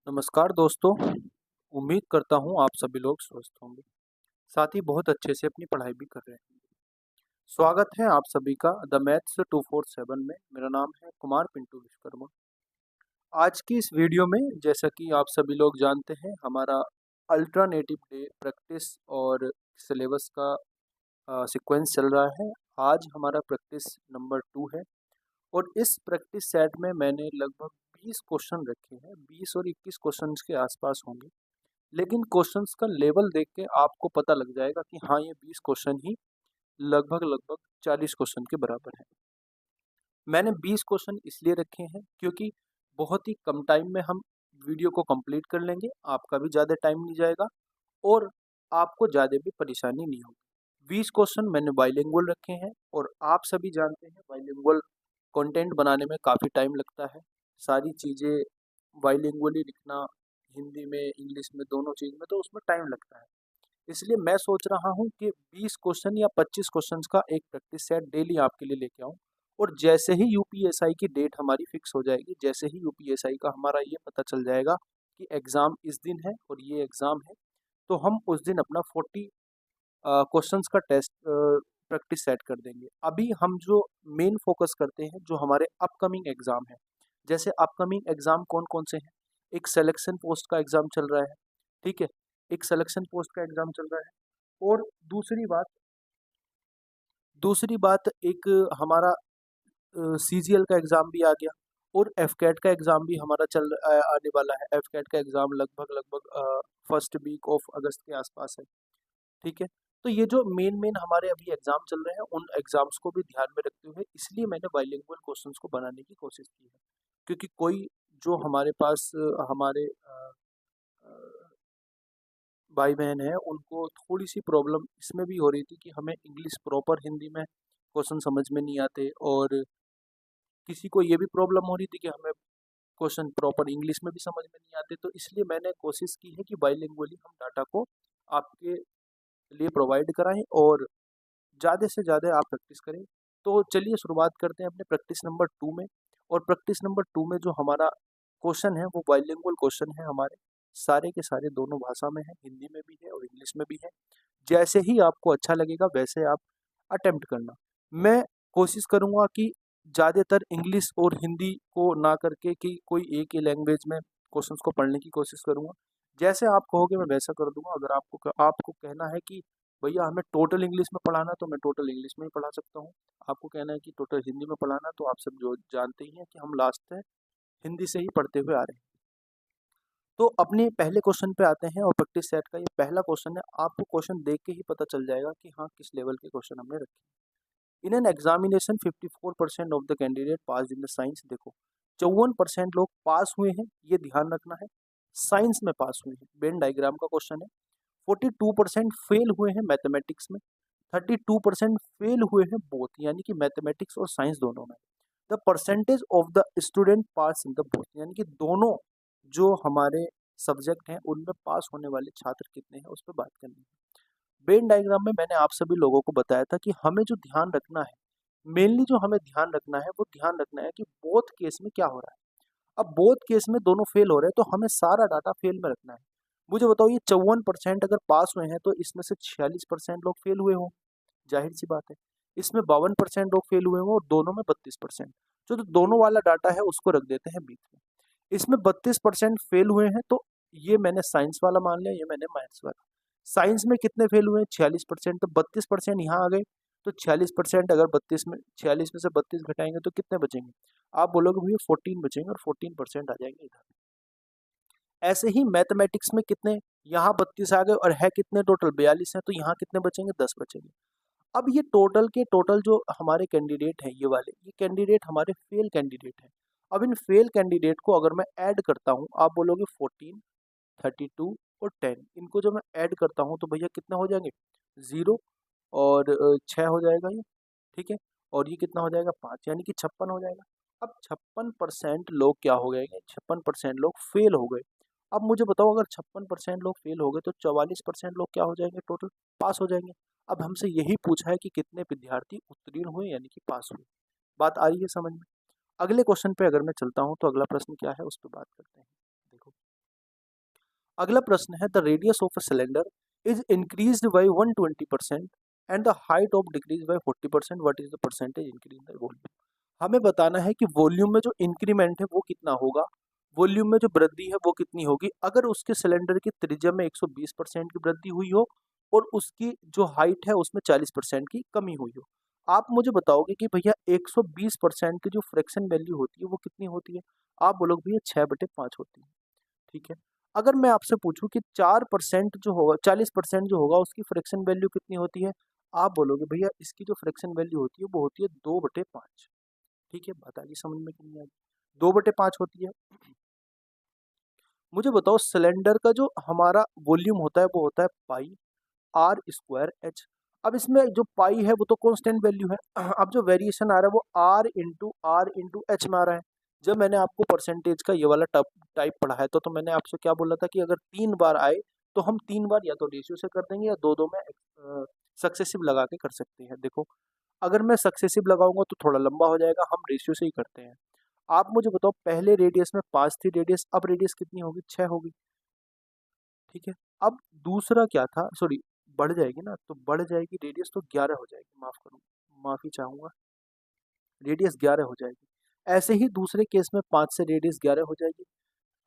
नमस्कार दोस्तों। उम्मीद करता हूँ आप सभी लोग स्वस्थ होंगे, साथ ही बहुत अच्छे से अपनी पढ़ाई भी कर रहे हैं। स्वागत है आप सभी का द मैथ्स 247 में। मेरा नाम है कुमार पिंटू विश्वकर्मा। आज की इस वीडियो में जैसा कि आप सभी लोग जानते हैं, हमारा अल्टरनेटिव डे प्रैक्टिस और सिलेबस का सीक्वेंस चल रहा है। आज हमारा प्रैक्टिस नंबर 2 है और इस प्रैक्टिस सेट में मैंने लगभग 20 क्वेश्चन रखे हैं। 20 और 21 क्वेश्चंस के आसपास होंगे, लेकिन क्वेश्चंस का लेवल देख के आपको पता लग जाएगा कि हाँ, ये 20 क्वेश्चन ही लगभग लगभग 40 क्वेश्चन के बराबर है। मैंने 20 क्वेश्चन इसलिए रखे हैं क्योंकि बहुत ही कम टाइम में हम वीडियो को कंप्लीट कर लेंगे, आपका भी ज़्यादा टाइम नहीं जाएगा और आपको ज़्यादा भी परेशानी नहीं होगी। 20 क्वेश्चन मैंने बाइलिंगुअल रखे हैं और आप सभी जानते हैं बाइलिंगुअल कंटेंट बनाने में काफ़ी टाइम लगता है। सारी चीज़ें बाइलिंगुअली लिखना, हिंदी में इंग्लिश में दोनों चीज़ में, तो उसमें टाइम लगता है। इसलिए मैं सोच रहा हूँ कि 20 क्वेश्चन या 25 क्वेश्चंस का एक प्रैक्टिस सेट डेली आपके लिए लेके आऊँ और जैसे ही यूपीएसआई की डेट हमारी फिक्स हो जाएगी, जैसे ही यूपीएसआई का हमारा ये पता चल जाएगा कि एग्ज़ाम इस दिन है और ये एग्ज़ाम है, तो हम उस दिन अपना 40 क्वेश्चंस का टेस्ट प्रैक्टिस सेट कर देंगे। अभी हम जो मेन फोकस करते हैं, जो हमारे अपकमिंग एग्ज़ाम है, जैसे अपकमिंग एग्ज़ाम कौन-कौन से हैं? एक सिलेक्शन पोस्ट का एग्ज़ाम चल रहा है, ठीक है? एक सिलेक्शन पोस्ट का एग्ज़ाम चल रहा है और दूसरी बात एक हमारा सीजीएल का एग्ज़ाम भी आ गया और एफकेट का एग्ज़ाम भी हमारा आने वाला है। एफकेट का एग्ज़ाम लगभग लगभग फर्स्ट वीक ऑफ अगस्त के आसपास है, ठीक है? तो ये जो मेन हमारे अभी एग्ज़ाम चल रहे हैं, उन एग्ज़ाम्स को भी ध्यान में रखते हुए इसलिए मैंने बाइलिंगुअल क्वेश्चंस को बनाने की कोशिश की है। क्योंकि कोई जो हमारे पास हमारे अ, भाई-बहन हैं, उनको थोड़ी-सी प्रॉब्लम इसमें भी हो रही थी कि हमें इंग्लिश प्रॉपर हिंदी में क्वेश्चन समझ में नहीं आते और किसी को ये भी प्रॉब्लम हो रही थी कि हमें क्वेश्चन प्रॉपर इंग्लिश में भी समझ में नहीं आते। तो इसलिए मैंने कोशिश की है कि बाइलिंगुअली हम डाटा को आपके लिए प्रोवाइड कराएँ और ज़्यादा से ज़्यादा आप प्रैक्टिस करें। तो चलिए शुरुआत करते हैं अपने प्रैक्टिस नंबर 2 में। और प्रैक्टिस नंबर 2 में जो हमारा क्वेश्चन है, वो बाइलिंगुअल क्वेश्चन है हमारे। सारे के सारे दोनों भाषा में हैं, हिंदी में भी है और इंग्लिश में भी है। जैसे ही आपको अच्छा लगेगा वैसे आप अटेम्प्ट करना। मैं कोशिश करूँगा कि ज़्यादातर इंग्लिश और हिंदी को ना करके कि कोई एक ही लैंग्वेज में क्वेश्चंस को पढ़ने की कोशिश करूँगा। जैसे आप कहोगे मैं वैसा कर दूँगा। अगर आपको कहना है कि भैया हमें टोटल इंग्लिश में पढ़ाना है, तो मैं टोटल इंग्लिश में ही पढ़ा सकता हूँ। आपको कहना है कि टोटल हिंदी में पढ़ाना है, तो आप सब जो जानते ही हैं कि हम लास्ट तक हिंदी से ही पढ़ते हुए आ रहे हैं। तो अपने पहले क्वेश्चन पे आते हैं और प्रैक्टिस सेट का ये पहला क्वेश्चन है। आपको क्वेश्चन देख के ही पता चल जाएगा कि हाँ, किस लेवल के क्वेश्चन हमने रखे। In an examination 54% of the candidate pass in the science. देखो, 54% लोग पास हुए हैं, ये ध्यान रखना है। साइंस में पास हुए हैं, वेन डायग्राम का क्वेश्चन है। 42% फेल हुए हैं मैथमेटिक्स में। 32% फेल हुए हैं बोथ, यानी कि मैथमेटिक्स और साइंस दोनों में। The percentage of the student pass in the both, यानी कि दोनों जो हमारे सब्जेक्ट हैं उनमें पास होने वाले छात्र कितने हैं, उस पर बात करनी है। वेन डायग्राम में मैंने आप सभी लोगों को बताया था कि हमें जो ध्यान रखना है, मेनली जो हमें ध्यान रखना है, वो ध्यान रखना है कि बोथ केस में क्या हो रहा है। अब बोथ केस में दोनों फेल हो रहे हैं, तो हमें सारा डाटा फेल में रखना है। मुझे बताओ, ये 54% अगर पास हुए हैं, तो इसमें से 46% लोग फेल हुए हों, जाहिर सी बात है। इसमें 52% लोग फेल हुए हों और दोनों में 32%। जो दोनों वाला डाटा है उसको रख देते हैं बीच में। इसमें 32% फेल हुए हैं, तो ये मैंने साइंस वाला मान लिया, ये मैंने मैथ्स वाला। साइंस में कितने फेल हुए हैं? 46%। तो 32% यहाँ आ गए। तो 46% अगर 46 में से 32 घटाएंगे तो कितने बचेंगे? आप बोलोगे भैया 14 बचेंगे और 14% आ जाएंगे इधर। ऐसे ही मैथमेटिक्स में कितने, यहाँ 32 आ गए और है कितने टोटल 42 है, तो यहाँ कितने बचेंगे? 10 बचेंगे। अब ये टोटल के टोटल जो हमारे कैंडिडेट हैं, ये वाले, ये कैंडिडेट हमारे फेल कैंडिडेट हैं। अब इन फेल कैंडिडेट को अगर मैं ऐड करता हूँ, आप बोलोगे 14, 32 और 10, इनको जब मैं ऐड करता हूँ तो भैया कितना हो जाएंगे? 0 और 6 हो जाएगा ये, ठीक है। और ये कितना हो जाएगा? 5, यानी कि 56 हो जाएगा। अब 56% लोग क्या हो गए? 56% लोग फेल हो गए। अब मुझे बताओ, अगर 56% लोग फेल हो गए तो 44% लोग क्या हो जाएंगे? टोटल पास हो जाएंगे। अब हमसे यही पूछा है कि कितने विद्यार्थी उत्तीर्ण हुए, यानी कि पास हुए। बात आ रही है समझ में? अगले क्वेश्चन पे अगर मैं चलता हूँ, तो अगला प्रश्न क्या है उस पर बात करते हैं। देखो, अगला प्रश्न है, the radius of a cylinder is increased by 120% and the height of decrease by 40%, what is the percentage increase in the volume. हमें बताना है कि वॉल्यूम में जो इंक्रीमेंट है वो कितना होगा, वॉल्यूम में जो वृद्धि है वो कितनी होगी अगर उसके सिलेंडर की त्रिज्या में 120% की वृद्धि हुई हो और उसकी जो हाइट है उसमें 40% की कमी हुई हो। आप मुझे बताओगे कि भैया 120% की जो फ्रैक्शन वैल्यू होती है वो कितनी होती है, आप बोलोगे भैया 6/5 होती है। ठीक है, अगर मैं आपसे पूछूं कि 4% जो होगा, 40% जो होगा उसकी फ्रैक्शन वैल्यू कितनी होती है, आप बोलोगे भैया इसकी जो फ्रैक्शन वैल्यू होती है वो होती है 2/5। ठीक है, बात आगे समझ में नहीं आई, 2/5 होती है। मुझे बताओ सिलेंडर का जो हमारा वॉल्यूम होता है वो होता है पाई आर स्क्वायर एच। अब इसमें जो पाई है वो तो कांस्टेंट वैल्यू है, अब जो वेरिएशन आ रहा है वो आर इंटू एच में आ रहा है। जब मैंने आपको परसेंटेज का ये वाला टाइप पढ़ा है तो मैंने आपसे क्या बोला था कि अगर 3 बार आए तो हम 3 बार या तो रेशियो से कर देंगे या दो दो में सक्सेसिव लगा के कर सकते हैं। देखो अगर मैं सक्सेसिव लगाऊंगा तो थोड़ा लंबा हो जाएगा, हम रेशियो से ही करते हैं। आप मुझे बताओ पहले रेडियस में 5 थी रेडियस, अब रेडियस कितनी होगी, 6 होगी। ठीक है, अब दूसरा क्या था, सॉरी बढ़ जाएगी ना, तो बढ़ जाएगी रेडियस तो 11 हो जाएगी, माफ करो, माफी चाहूंगा, रेडियस 11 हो जाएगी। ऐसे ही दूसरे केस में 5 से रेडियस 11 हो जाएगी।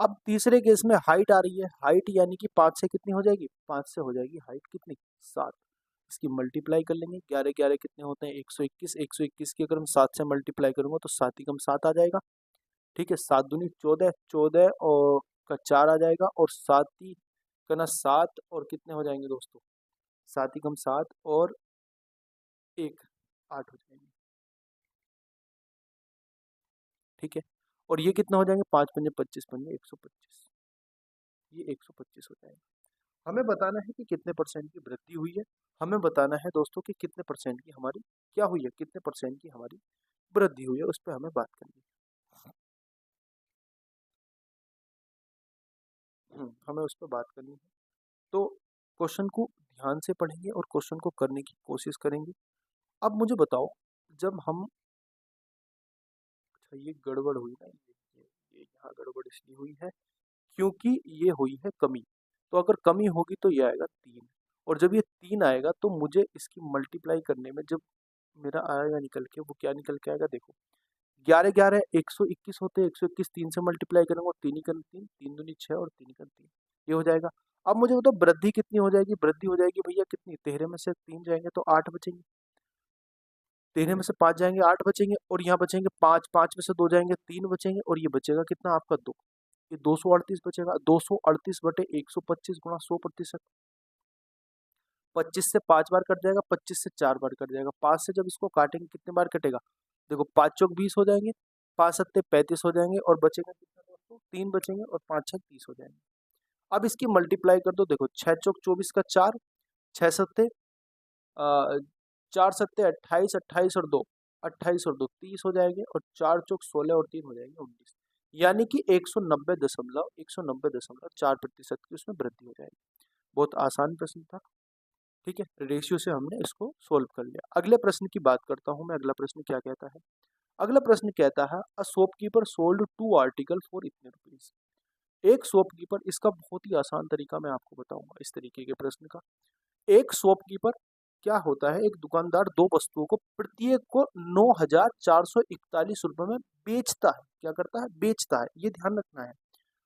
अब तीसरे केस में हाइट आ रही है, हाइट यानी कि 5 से कितनी हो जाएगी, 5 से हो जाएगी हाइट कितनी, 7। इसकी मल्टीप्लाई कर लेंगे, 11 11 कितने होते हैं 121, 121 की अगर हम 7 से मल्टीप्लाई करूंगा तो 7 ही कम 7 आ जाएगा। ठीक है, 7 दूनी 14, 14 और का 4 आ जाएगा, और 7 ही का ना 7 और कितने हो जाएंगे दोस्तों, 7 ही कम 7 और 1 8 हो जाएंगे। ठीक है, और ये कितना हो जाएंगे, 5 पंजे 25 पंजे 125, ये 125 हो जाएंगे। हमें बताना है कि कितने परसेंट की वृद्धि हुई है, हमें बताना है दोस्तों कि कितने परसेंट की हमारी क्या हुई है, कितने परसेंट की हमारी वृद्धि हुई है, उस पर हमें बात करनी है। हमें उस पर बात करनी है। तो क्वेश्चन को ध्यान से पढ़ेंगे और क्वेश्चन को करने की कोशिश करेंगे। अब मुझे बताओ, जब हम, अच्छा ये गड़बड़ हुई ना, ये यहाँ गड़बड़ इसलिए हुई है क्योंकि ये हुई है कमी। तो अगर कमी होगी तो ये आएगा 3, और जब ये 3 आएगा तो मुझे इसकी मल्टीप्लाई करने में जब मेरा आएगा निकल के, वो क्या निकल के आएगा, देखो 11 11 121 होते हैं, 121 3 से मल्टीप्लाई करेंगे और 3 ही कर 3, 3 दूनी 6 और 3 ही कर 3, ये हो जाएगा। अब मुझे बताओ वृद्धि कितनी हो जाएगी, वृद्धि हो जाएगी भैया कितनी, 13 में से 3 जाएंगे तो 8 बचेंगे, 13 में से 5 जाएंगे 8 बचेंगे, और यहाँ बचेंगे 5, 5 में से 2 जाएंगे 3 बचेंगे, और ये बचेगा कितना आपका 2, ये 238 बचेगा, 238/125 गुणा 100%। 25 से 5 बार कट जाएगा, 25 से 4 बार कट जाएगा, 5 से जब इसको काटेंगे कितने बार कटेगा, देखो 5 चौक 20 हो जाएंगे, 5 सत्ते 35 हो जाएंगे, और बचेगा कितना दोस्तों, 3 बचेंगे, और 5 छक 30 हो जाएंगे। अब इसकी मल्टीप्लाई कर दो, देखो 6 चौक 24 का 4, 6 सत्ते 4 सत्ते 28, 28 और 2, 28 और 2 30 हो जाएंगे, और 4 चौक 16 और 3 हो जाएंगे 19, यानी कि 190.4% की उसमें वृद्धि हो जाएगी। बहुत आसान प्रश्न था। ठीक है, रेशियो से हमने इसको सोल्व कर लिया। अगले प्रश्न की बात करता हूं मैं, अगला प्रश्न क्या कहता है, अगला प्रश्न कहता है a shopkeeper sold 2 article for इतने रुपीज। एक शॉपकीपर, इसका बहुत ही आसान तरीका मैं आपको बताऊंगा इस तरीके के प्रश्न का। एक शॉपकीपर क्या होता है, एक दुकानदार दो वस्तुओं को प्रत्येक को 9,441 रुपए में बेचता है, क्या करता है, बेचता है, ये ध्यान रखना है।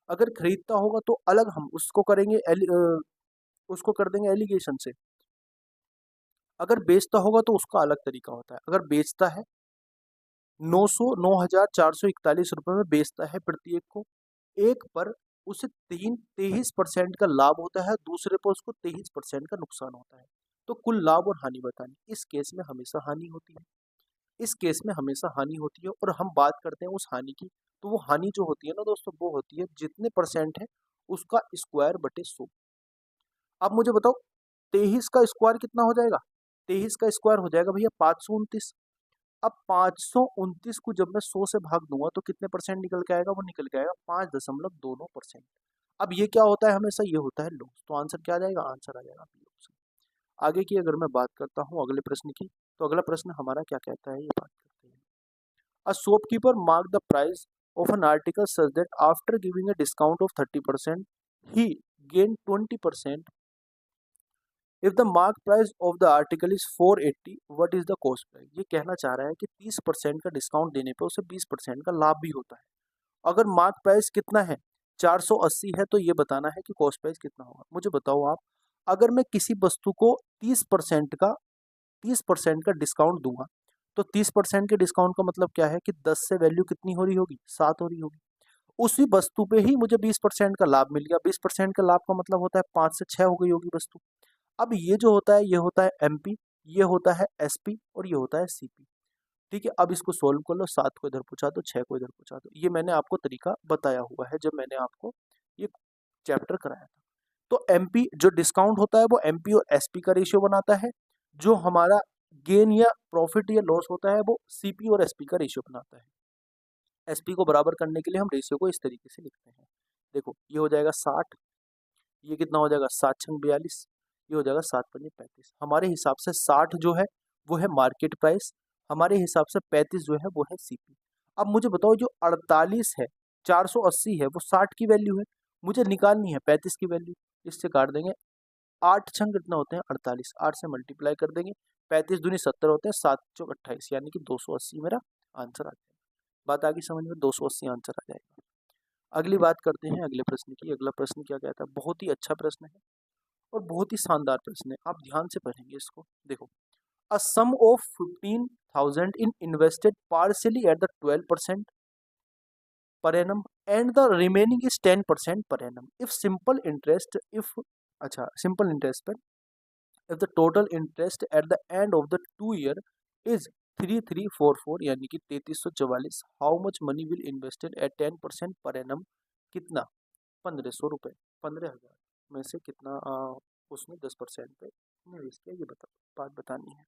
अगर खरीदता होगा तो अलग हम उसको करेंगे उसको कर देंगे एलिगेशन से, अगर बेचता होगा तो उसका अलग तरीका होता है। अगर बेचता है 9,441 रुपए में बेचता है प्रत्येक को, एक पर उसे 23% का लाभ होता है, दूसरे पर उसको 23% का नुकसान होता है। तो कुल लाभ और हानि बतानी, इस केस में हमेशा हानि होती है, इस केस में हमेशा हानि होती है, और हम बात करते हैं उस हानि की, तो वो हानि जो होती है ना दोस्तों, वो होती है जितने परसेंट है उसका स्क्वायर बटे 100। अब मुझे बताओ 23 का स्क्वायर कितना हो जाएगा, 23 का स्क्वायर हो जाएगा भैया 529। अब 529 को जब मैं 100 से भाग दूंगा तो कितने परसेंट निकल के आएगा, वो निकल के आएगा 5.29%। अब ये क्या होता है, हमेशा ये होता है लॉस, तो आंसर क्या आ जाएगा, आंसर आ जाएगा बी ऑप्शन। आगे की अगर मैं बात करता हूँ अगले प्रश्न की, तो अगला प्रश्न हमारा क्या कहता है, ये बात करते हैं। A shopkeeper mark the price of an article such that after giving a discount of 30% he gain 20% if the mark price of the article is 480, what is the cost price? ये कहना चाह रहा है कि 30% का डिस्काउंट देने पे उसे 20% का लाभ भी होता है। अगर मार्क प्राइस कितना है, 480 है, तो ये बताना है कि कॉस्ट प्राइस कितना होगा। मुझे बताओ आप, अगर मैं किसी वस्तु को 30% का डिस्काउंट दूंगा, तो 30% के डिस्काउंट का मतलब क्या है कि 10 से वैल्यू कितनी हो रही होगी, 7 हो रही होगी। उसी वस्तु पे ही मुझे 20% का लाभ मिल गया। 20% का लाभ का मतलब होता है 5 से 6 हो गई होगी वस्तु। अब ये जो होता है, ये होता है एमपी, ये होता है एसपी और ये होता है सीपी। ठीक है, अब इसको सोल्व कर लो, 7 को इधर पहुंचा दो, 6 को इधर पहुंचा दो। ये मैंने आपको तरीका बताया हुआ है जब मैंने आपको ये चैप्टर कराया था। तो एमपी जो डिस्काउंट होता है वो एमपी और एसपी का रेशियो बनाता है। जो हमारा गेन या प्रॉफिट या लॉस होता है वो सीपी और एसपी का रेशियो बनाता है। एसपी को बराबर करने के लिए हम रेशियो को इस तरीके से लिखते हैं। देखो, ये हो जाएगा 60, ये कितना हो जाएगा 7 छंग 42, ये हो जाएगा 7 पंजे 35। हमारे हिसाब से 60 जो है वो है मार्केट प्राइस, हमारे हिसाब से 35 जो है वो है सीपी। अब मुझे बताओ, जो 48 है, 480 है, वो 60 की वैल्यू है, मुझे निकालनी है 35 की वैल्यू। इससे काट देंगे, 8 छंग कितना होते हैं 48, 8 से मल्टीप्लाई कर देंगे, 35 दूनी 70 होते हैं, 7 चौक 28, यानी कि 280 मेरा आंसर आ जाएगा। बात आगे समझ में, 280 आंसर आ जाएगा। अगली बात करते हैं अगले प्रश्न की। अगला प्रश्न क्या कहता है, बहुत ही अच्छा प्रश्न है और बहुत ही शानदार प्रश्न है, आप ध्यान से पढ़ेंगे इसको। देखो, a sum of 15,000 in invested partially at the 12% per annum and the remaining is 10% per annum if simple interest if अच्छा simple interest पर if the total interest at the end of the 2 year is 3344 यानी कि 3344, how much money will invested at 10% per annum, कितना 1500 रुपये, 15,000 में से कितना उसने 10% पे निवेश किया, ये बात बतानी है।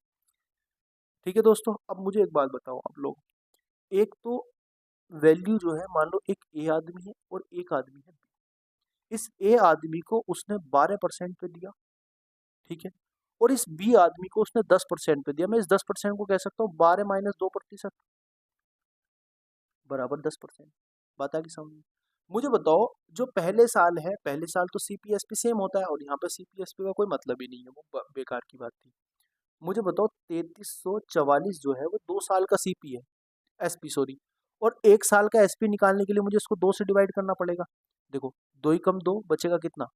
ठीक है दोस्तों, अब मुझे एक बात बताओ आप लोग, एक तो वैल्यू जो है, मान लो एक ए आदमी है और एक आदमी है बी। इस ए आदमी को उसने 12% पे दिया, ठीक है, और इस बी आदमी को उसने 10% पे दिया। मैं इस 10% को कह सकता हूँ 12 माइनस 2% बराबर 10%। बात आगे समझ में। मुझे बताओ, जो पहले साल है, पहले साल तो सीपीएसपी सेम होता है और यहाँ पे सीपीएसपी का कोई मतलब ही नहीं है, वो बेकार की बात थी। मुझे बताओ 3344 जो है वो 2 साल का सीपी है, एसपी सॉरी, और 1 साल का एसपी निकालने के लिए मुझे इसको 2 से डिवाइड करना पड़ेगा। देखो, 2 ही कम 2 बचेगा कितना,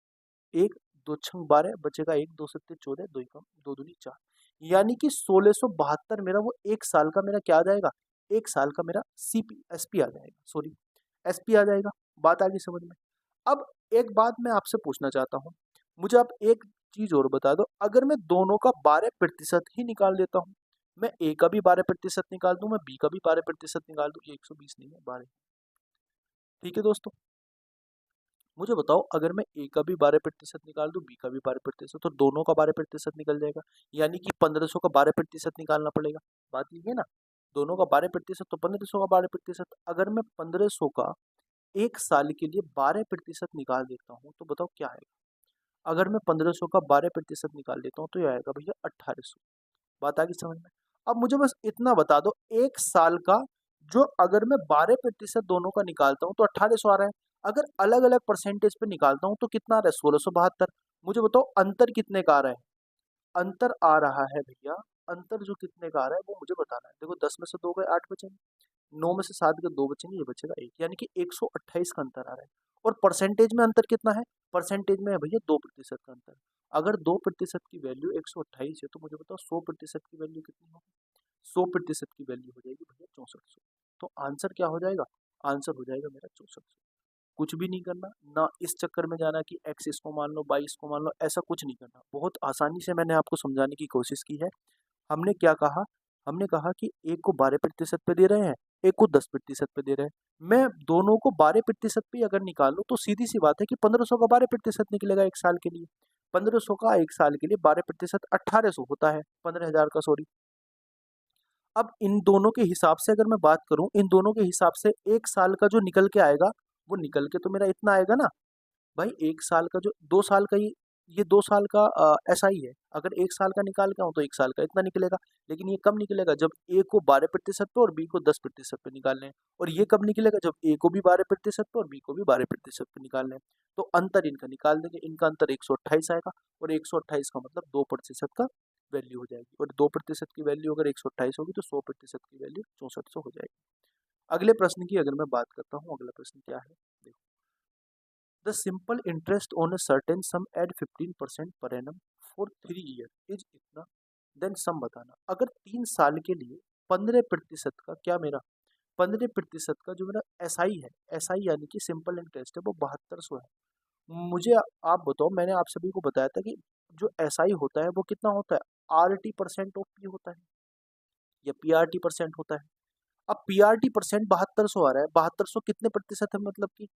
1, 2 छंग 12 बचेगा 1, 2 सत्ते 14, 2 ही कम 2 दूनी 4, यानी कि 1672 मेरा वो 1 साल का मेरा क्या आ जाएगा, 1 साल का मेरा सीपी एसपी आ जाएगा, सॉरी एसपी आ जाएगा। बात आगे समझ में। अब एक बात मैं आपसे पूछना चाहता हूँ, मुझे आप एक चीज और बता दो, अगर मैं दोनों का 12% ही निकाल देता हूँ, मैं ए का भी 12% निकाल दूं, मैं बी का भी 12% निकाल दूं, ये 120 नहीं है 12। ठीक है दोस्तों, मुझे बताओ, अगर मैं ए का भी 12% निकाल दूं, बी का भी 12%, तो दोनों का 12% निकल जाएगा, यानी कि 1500 का 12% निकालना पड़ेगा। बात ये है ना, दोनों का 12% तो 1500 का 12%। अगर मैं 1500 का 1 साल के लिए 12% निकाल देता हूँ, तो बताओ क्या आएगा। अगर मैं 1500 का 12% निकाल देता हूँ तो ये आएगा भैया 1800। बात आगे समझ में। अब मुझे बस इतना बता दो, 1 साल का जो अगर मैं 12% दोनों का निकालता हूँ तो 1800 आ रहा है, अगर अलग अलग परसेंटेज पे निकालता हूँ तो कितना आ रहा है 1672। मुझे बताओ अंतर कितने का आ रहा है, अंतर आ रहा है भैया, अंतर जो कितने का आ रहा है वो मुझे बताना है। देखो 10 में से 2 गए 8 बचेंगे, 9 में से 7 के 2 बचेंगे, ये बचेगा 1, यानी कि 128 का अंतर आ रहा है। और परसेंटेज में अंतर कितना है, परसेंटेज में है भैया 2% का अंतर। अगर 2% की वैल्यू 128 है तो मुझे बताओ 100% की वैल्यू कितनी होगी, 100% की वैल्यू हो जाएगी भैया 6400। तो आंसर क्या हो जाएगा, आंसर हो जाएगा मेरा 6400। कुछ भी नहीं करना, ना इस चक्कर में जाना कि एक्स इसको मान लो वाई इसको मान लो, ऐसा कुछ नहीं करना। बहुत आसानी से मैंने आपको समझाने की कोशिश की है। हमने क्या कहा, हमने कहा कि एक को 12% पे दे रहे हैं, एक को 10% पे दे रहे हैं। मैं दोनों को 12% पे अगर निकालूं तो सीधी सी बात है कि 1500 का 12% निकलेगा 1 साल के लिए। 1500 का 1 साल के लिए 12% 1800 होता है, 15,000 का सॉरी। अब इन दोनों के हिसाब से अगर मैं बात करूं, इन दोनों के हिसाब से 1 साल का जो निकल के आएगा वो निकल के तो मेरा इतना आएगा ना भाई। 1 साल का जो 2 साल का ही ये 2 साल का ऐसा ही है, अगर 1 साल का निकाल के आऊँ तो 1 साल का इतना निकलेगा, लेकिन ये कब निकलेगा जब ए को 12% पे और बी को 10% पे निकालने हैं, और ये कब निकलेगा जब ए को भी 12% पे और बी को भी 12% पे निकालने हैं। तो अंतर इनका निकाल देंगे, इनका अंतर 128 आएगा, और 128 का मतलब 2% का वैल्यू हो जाएगी, और 2% की वैल्यू अगर 128 होगी तो 100% की वैल्यू 6400 हो जाएगी। अगले प्रश्न की अगर मैं बात करता हूँ, अगला प्रश्न क्या है, देखो, the simple interest on a certain sum at 15% per annum for 3 year is इतना, देन सम बताना। अगर 3 साल के लिए 15% का क्या मेरा 15% का जो मेरा एस आई है, एस आई यानी कि सिंपल इंटरेस्ट है, वो 7200 है। मुझे आप बताओ, मैंने आप सभी को बताया था कि जो एस आई होता है वो कितना होता है, R T percent of P होता है या पी आर टी परसेंट होता है। अब पी आर टी परसेंट 7200 आ रहा है, 7200 कितने प्रतिशत है, मतलब कि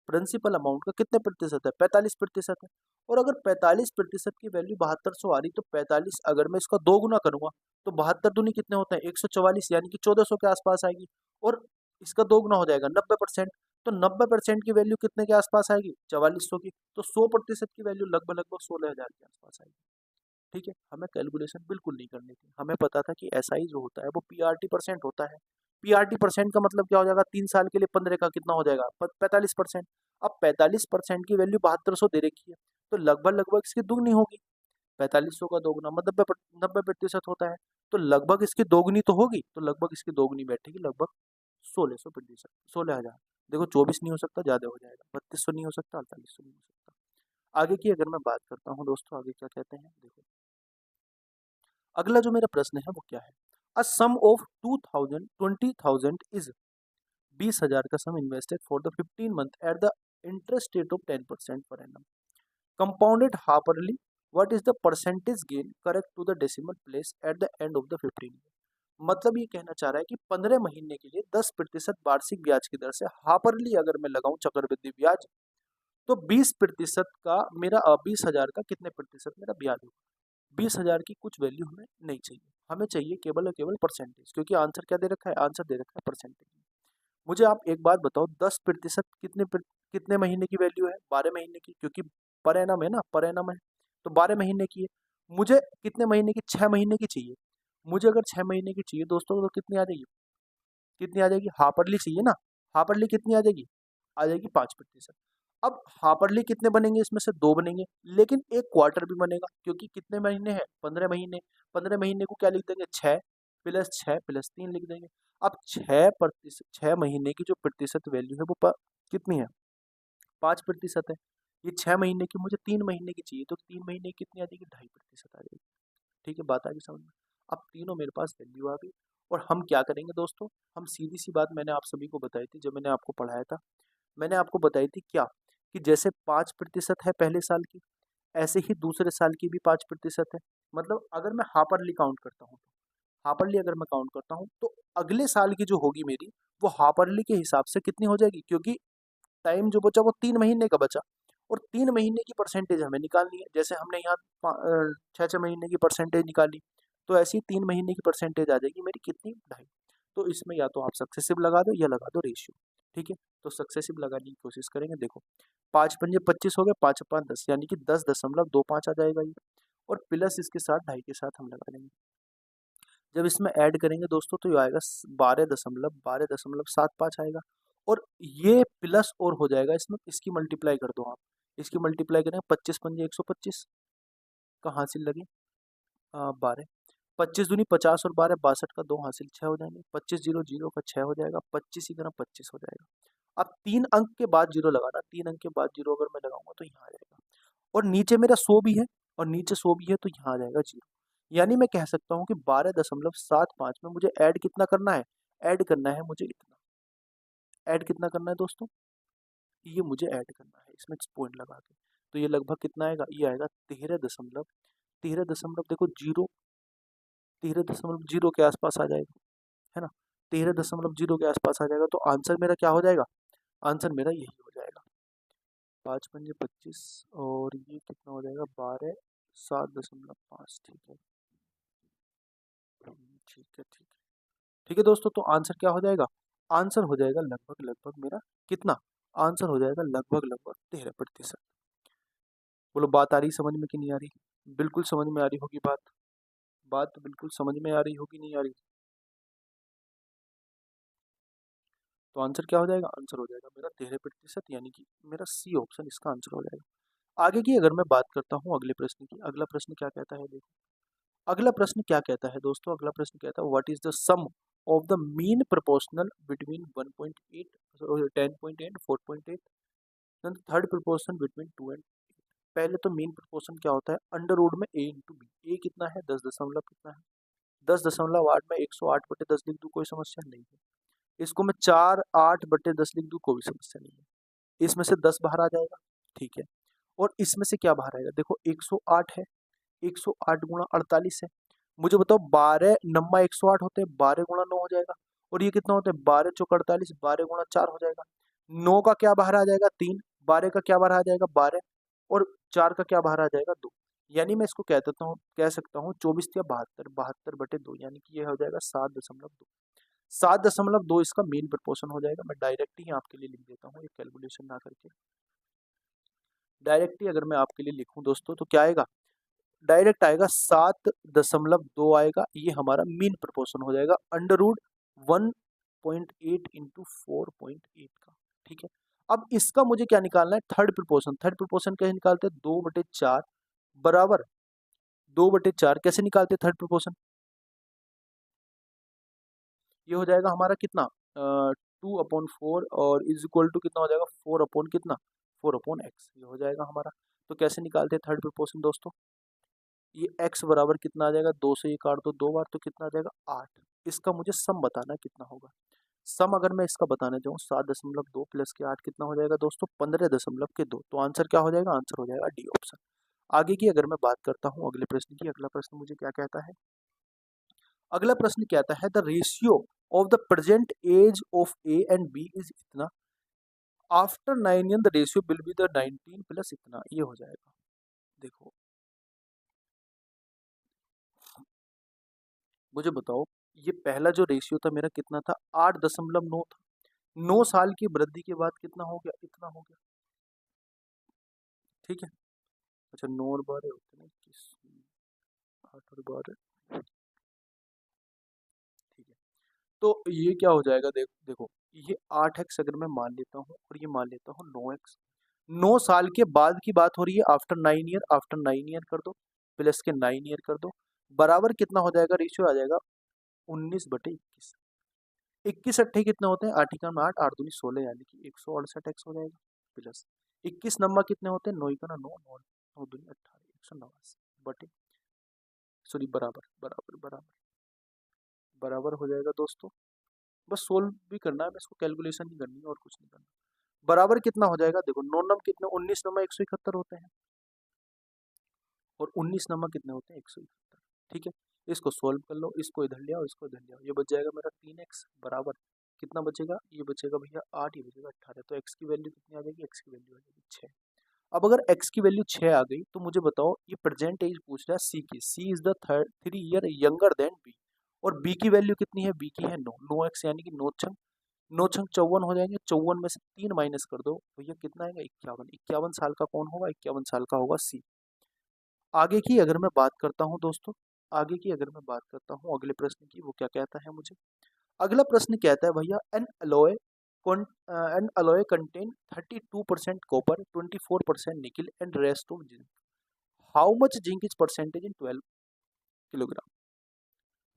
प्रिंसिपल अमाउंट का कितने प्रतिशत है, 45% है। और अगर 45% की वैल्यू 7200 आ रही, तो 45 अगर मैं इसका 2 गुना करूंगा तो 72 दूनी कितने होते हैं, 144, यानी कि 1400 के आसपास आएगी। और इसका 2 गुना हो जाएगा 90%, तो 90% की वैल्यू कितने के आसपास आएगी, 4400 की। तो 100% की वैल्यू लगभग लगभग 16,000 के आसपास आएगी। ठीक है, हमें कैलकुलेशन बिल्कुल नहीं करनी थी, हमें पता था कि एसआई जो होता है वो पीआरटी परसेंट होता है। पीआरटी परसेंट का मतलब क्या हो जाएगा, 3 साल के लिए 15 का कितना हो जाएगा, 45%। अब 45% की वैल्यू 7200 दे रखी है, तो लगभग लगभग इसकी दुगनी होगी। 4500 का 2 गुना मतलब 90% होता है, तो लगभग इसकी दोगुनी तो होगी, तो लगभग इसकी दोगुनी बैठेगी, लगभग 1600%, 16,000। देखो 24 नहीं हो सकता, ज्यादा हो जाएगा, 3200 नहीं हो सकता, 4800 नहीं हो सकता। आगे की अगर मैं बात करता हूँ दोस्तों, आगे क्या कहते हैं, देखो अगला जो मेरा प्रश्न है वो क्या है, अ सम ऑफ 20,000 इज 20,000 का sum invested for the 15 month at the interest rate of 10% per annum compounded half yearly, what is the percentage gain correct to the decimal place at the end of the 15 year. मतलब ये कहना चाह रहा है कि 15 महीने के लिए 10% वार्षिक ब्याज की दर से हाफरली अगर मैं लगाऊं चक्रवृद्धि ब्याज, तो 20% का मेरा 20,000 का कितने प्रतिशत मेरा ब्याज होगा। 20,000 की कुछ वैल्यू हमें नहीं चाहिए, हमें चाहिए केवल और केवल परसेंटेज, क्योंकि आंसर क्या दे रखा है, आंसर दे रखा है परसेंटेज। मुझे आप एक बात बताओ, 10% कितने महीने की वैल्यू है, 12 महीने की, क्योंकि पर एनम है ना, पर एनम है, तो 12 महीने की है। मुझे कितने महीने की, 6 महीने की चाहिए। मुझे अगर 6 महीने की चाहिए दोस्तों, तो कितनी आ जाएगी, कितनी आ जाएगी, हाफरली चाहिए ना, हाफरली कितनी आ जाएगी 5%। अब हाफरली कितने बनेंगे, इसमें से 2 बनेंगे, लेकिन एक क्वार्टर भी बनेगा, क्योंकि कितने महीने हैं, 15 महीने। 15 महीने को क्या लिख देंगे, 6 + 6 + 3 लिख देंगे। अब 6%, 6 महीने की जो प्रतिशत वैल्यू है वो कितनी है, 5% है। ये 6 महीने की, मुझे 3 महीने की चाहिए, तो 3 महीने की कितनी आ जाएगी, 2.5% आ जाएगी। ठीक है, बात आ गई समझ में। अब तीनों मेरे पास वैल्यू आ गई, और हम क्या करेंगे दोस्तों, हम सीधी सी बात मैंने आप सभी को बताई थी जब मैंने आपको पढ़ाया था। मैंने आपको बताई थी क्या, कि जैसे 5% है पहले साल की, ऐसे ही दूसरे साल की भी 5% है। मतलब अगर मैं हाफरली काउंट करता हूँ, हाफरली अगर मैं काउंट करता हूँ, तो अगले साल की जो होगी मेरी, वो हाफरली के हिसाब से कितनी हो जाएगी, क्योंकि टाइम जो बचा वो 3 महीने का बचा, और 3 महीने की परसेंटेज हमें निकालनी है। जैसे हमने यहाँ 6 6 महीने की परसेंटेज निकाली, तो ऐसी 3 महीने की परसेंटेज आ जाएगी मेरी कितनी, 2.5। तो इसमें या तो आप सक्सेसिव लगा दो या लगा दो रेशियो। ठीक है, तो सक्सेसिव लगाने की कोशिश करेंगे। देखो 5×5 = 25 हो गए, 5×5 = 10, यानी कि 10.25 आ जाएगा ये, और प्लस इसके साथ 2.5 के साथ हम लगा देंगे। जब इसमें ऐड करेंगे दोस्तों, तो ये आएगा 12.75 आएगा, और ये प्लस और हो जाएगा इसमें, इसकी मल्टीप्लाई कर दो आप, इसकी मल्टीप्लाई करें, 25×5 = 125 का हासिल लगे 12, 25×2 = 50 और 12 62 का 2 हासिल 6 हो जाएंगे, 25 0 0 का 6 हो जाएगा, 25 हो जाएगा। अब 3 अंक के बाद जीरो लगाना, 3 अंक के बाद जीरो अगर मैं लगाऊंगा तो यहाँ आ जाएगा, और नीचे मेरा 100 भी है, और नीचे 100 भी है, तो यहाँ आ जाएगा 0। यानी मैं कह सकता हूँ कि 12.75 में मुझे ऐड कितना करना है, ऐड करना है मुझे इतना, ऐड कितना करना है दोस्तों, ये मुझे ऐड करना है इसमें पॉइंट लगा के। तो ये लगभग कितना आएगा, ये आएगा 13 दशमलव देखो जीरो, 13.0 के आसपास आ जाएगा, है ना, 13.0 के आसपास आ जाएगा। तो आंसर मेरा क्या हो जाएगा, आंसर मेरा यही हो जाएगा, 5×5 = 25, और ये कितना हो जाएगा, 7.5। ठीक है, ठीक है, ठीक है, ठीक है दोस्तों। तो आंसर क्या हो जाएगा, आंसर हो जाएगा लगभग लगभग मेरा कितना, आंसर हो जाएगा लगभग लगभग 13%। बोलो बात आ रही समझ में कि नहीं आ रही? बिल्कुल समझ में आ रही होगी बात। बात बिल्कुल समझ में आ रही होगी, नहीं आ रही? तो आंसर क्या हो जाएगा? आंसर हो जाएगा मेरा 13%, यानी कि मेरा सी ऑप्शन इसका आंसर हो जाएगा। आगे की अगर मैं बात करता हूँ अगले प्रश्न की, अगला प्रश्न क्या कहता है देखो। अगला प्रश्न क्या कहता है दोस्तों? अगला प्रश्न कहता है what is the sum of the mean proportional between 1.8, 10.8, 4.8, then third proportion between 2 and. पहले तो मीन प्रोपोर्शन क्या होता है? अंडर रूट में ए इंटू बी। ए कितना है? 10 दशमलव कितना है? 10.8 में 108/10 लिख दूं, कोई समस्या नहीं है। इसको मैं 4/8/10 लिख दूं, कोई समस्या नहीं है। इसमें से 10 बाहर आ जाएगा, ठीक है। और इसमें से क्या बाहर आएगा? देखो 108 है, 108 गुणा 48 है। मुझे बताओ 12 नम्मा 108 होते हैं, 12 गुणा 9 हो जाएगा। और ये कितना होता है? 12 चौक 48, 12 गुणा 4 हो जाएगा। 9 का क्या बाहर आ जाएगा? 3। 12 का क्या बाहर आ जाएगा? 12। और 4 का क्या बाहर आ जाएगा? 2। यानी मैं इसको कह देता हूँ, कह सकता हूँ 24 या 72, 72/2, यानी कि ये हो जाएगा 7.2। 7.2 इसका मेन प्रपोर्शन हो जाएगा। मैं डायरेक्ट ही आपके लिए लिख देता हूँ, ये कैलकुलेशन ना करके डायरेक्ट ही अगर मैं आपके लिए लिखूं दोस्तों, तो क्या आएगा? डायरेक्ट आएगा 7.2 आएगा। ये हमारा मीन प्रपोर्शन हो जाएगा अंडर रूट 1.8 इंटू 4.8 का, ठीक है। अब इसका मुझे क्या निकालना है? Third proportion. थर्ड प्रपोर्शन कैसे निकालते हैं? 2/4 बराबर 2/4 कैसे निकालते हैं थर्ड प्रपोर्शन? ये हो जाएगा हमारा कितना? 2/4 और इज इक्वल टू कितना हो जाएगा? 4 अपॉन कितना? 4/x। ये हो जाएगा हमारा। तो कैसे निकालते हैं थर्ड प्रपोर्शन दोस्तों? ये x बराबर कितना आ जाएगा? 2 से ये काट दो 2 बार, तो कितना आ जाएगा? 8। इसका मुझे सम बताना है कितना होगा। सम अगर मैं इसका बताने जाऊँ, 7.2 प्लस के 8 कितना हो जाएगा दोस्तों? 15.2। तो आंसर क्या हो जाएगा? आंसर हो जाएगा डी ऑप्शन। आगे की अगर मैं बात करता हूँ अगले प्रश्न की, अगला प्रश्न मुझे क्या कहता है? अगला प्रश्न कहता है the ratio of the present age of A and B is इतना, after 9 year the ratio will be the 19 plus इतना। ये हो जाएगा। देखो मुझे बताओ, ये पहला जो रेशियो था मेरा कितना था? 8.9 था। 9 साल की वृद्धि के बाद कितना हो गया? इतना हो गया, ठीक है। अच्छा 9 और 12 होते हैं 21, 8 और 12, ठीक है। तो ये क्या हो जाएगा? देखो ये 8x अगर मैं मान लेता हूँ और ये मान लेता हूँ 9x। 9 साल के बाद की बात हो रही है, आफ्टर 9 ईयर। आफ्टर 9 ईयर कर दो, प्लस के 9 ईयर कर दो, बराबर कितना हो जाएगा? रेशियो आ जाएगा 19/21। 21 अट्ठे कितने होते हैं? 8 में 8, 8 दूनी 16, यानी कि 168x हो जाएगा। प्लस 21 नंबर कितने होते हैं? 9 का 9, 9 9 दूनी 18, 189 बटे, सॉरी बराबर बराबर बराबर बराबर हो जाएगा दोस्तों। बस सोल्व भी करना है, मैं इसको कैलकुलेशन ही करनी है और कुछ नहीं करना। बराबर कितना हो जाएगा? देखो 9 नंबर कितने? 19 नंबर 171 होते हैं, और 19 नंबर कितने होते हैं? 171, ठीक है। इसको सोल्व कर लो, इसको इधर ले आओ, इसको इधर ले आओ, ये बच जाएगा मेरा 3x बराबर कितना बचेगा? ये बचेगा भैया 8, ये बचेगा 18। तो x की वैल्यू कितनी आ जाएगी? x की वैल्यू आ जाएगी 6। अब अगर x की वैल्यू 6 आ गई, तो मुझे बताओ ये प्रेजेंट एज पूछ रहा है c की। c is the 3 year younger than b, और b की वैल्यू कितनी है? b की है 9। 9x यानी कि 9 छंग 54 हो जाएंगे। 54 में से 3 माइनस कर दो भैया, कितना आएगा? 51। 51 साल का कौन होगा? 51 साल का होगा सी। आगे की अगर मैं बात करता हूं दोस्तों, आगे की अगर मैं बात करता हूं अगले प्रश्न की, वो क्या कहता है मुझे? अगला प्रश्न कहता है भैया एन अलॉय कंटेन 32% कॉपर, 24% निकल and rest of zinc. How much zinc is percentage in 12 kilogram?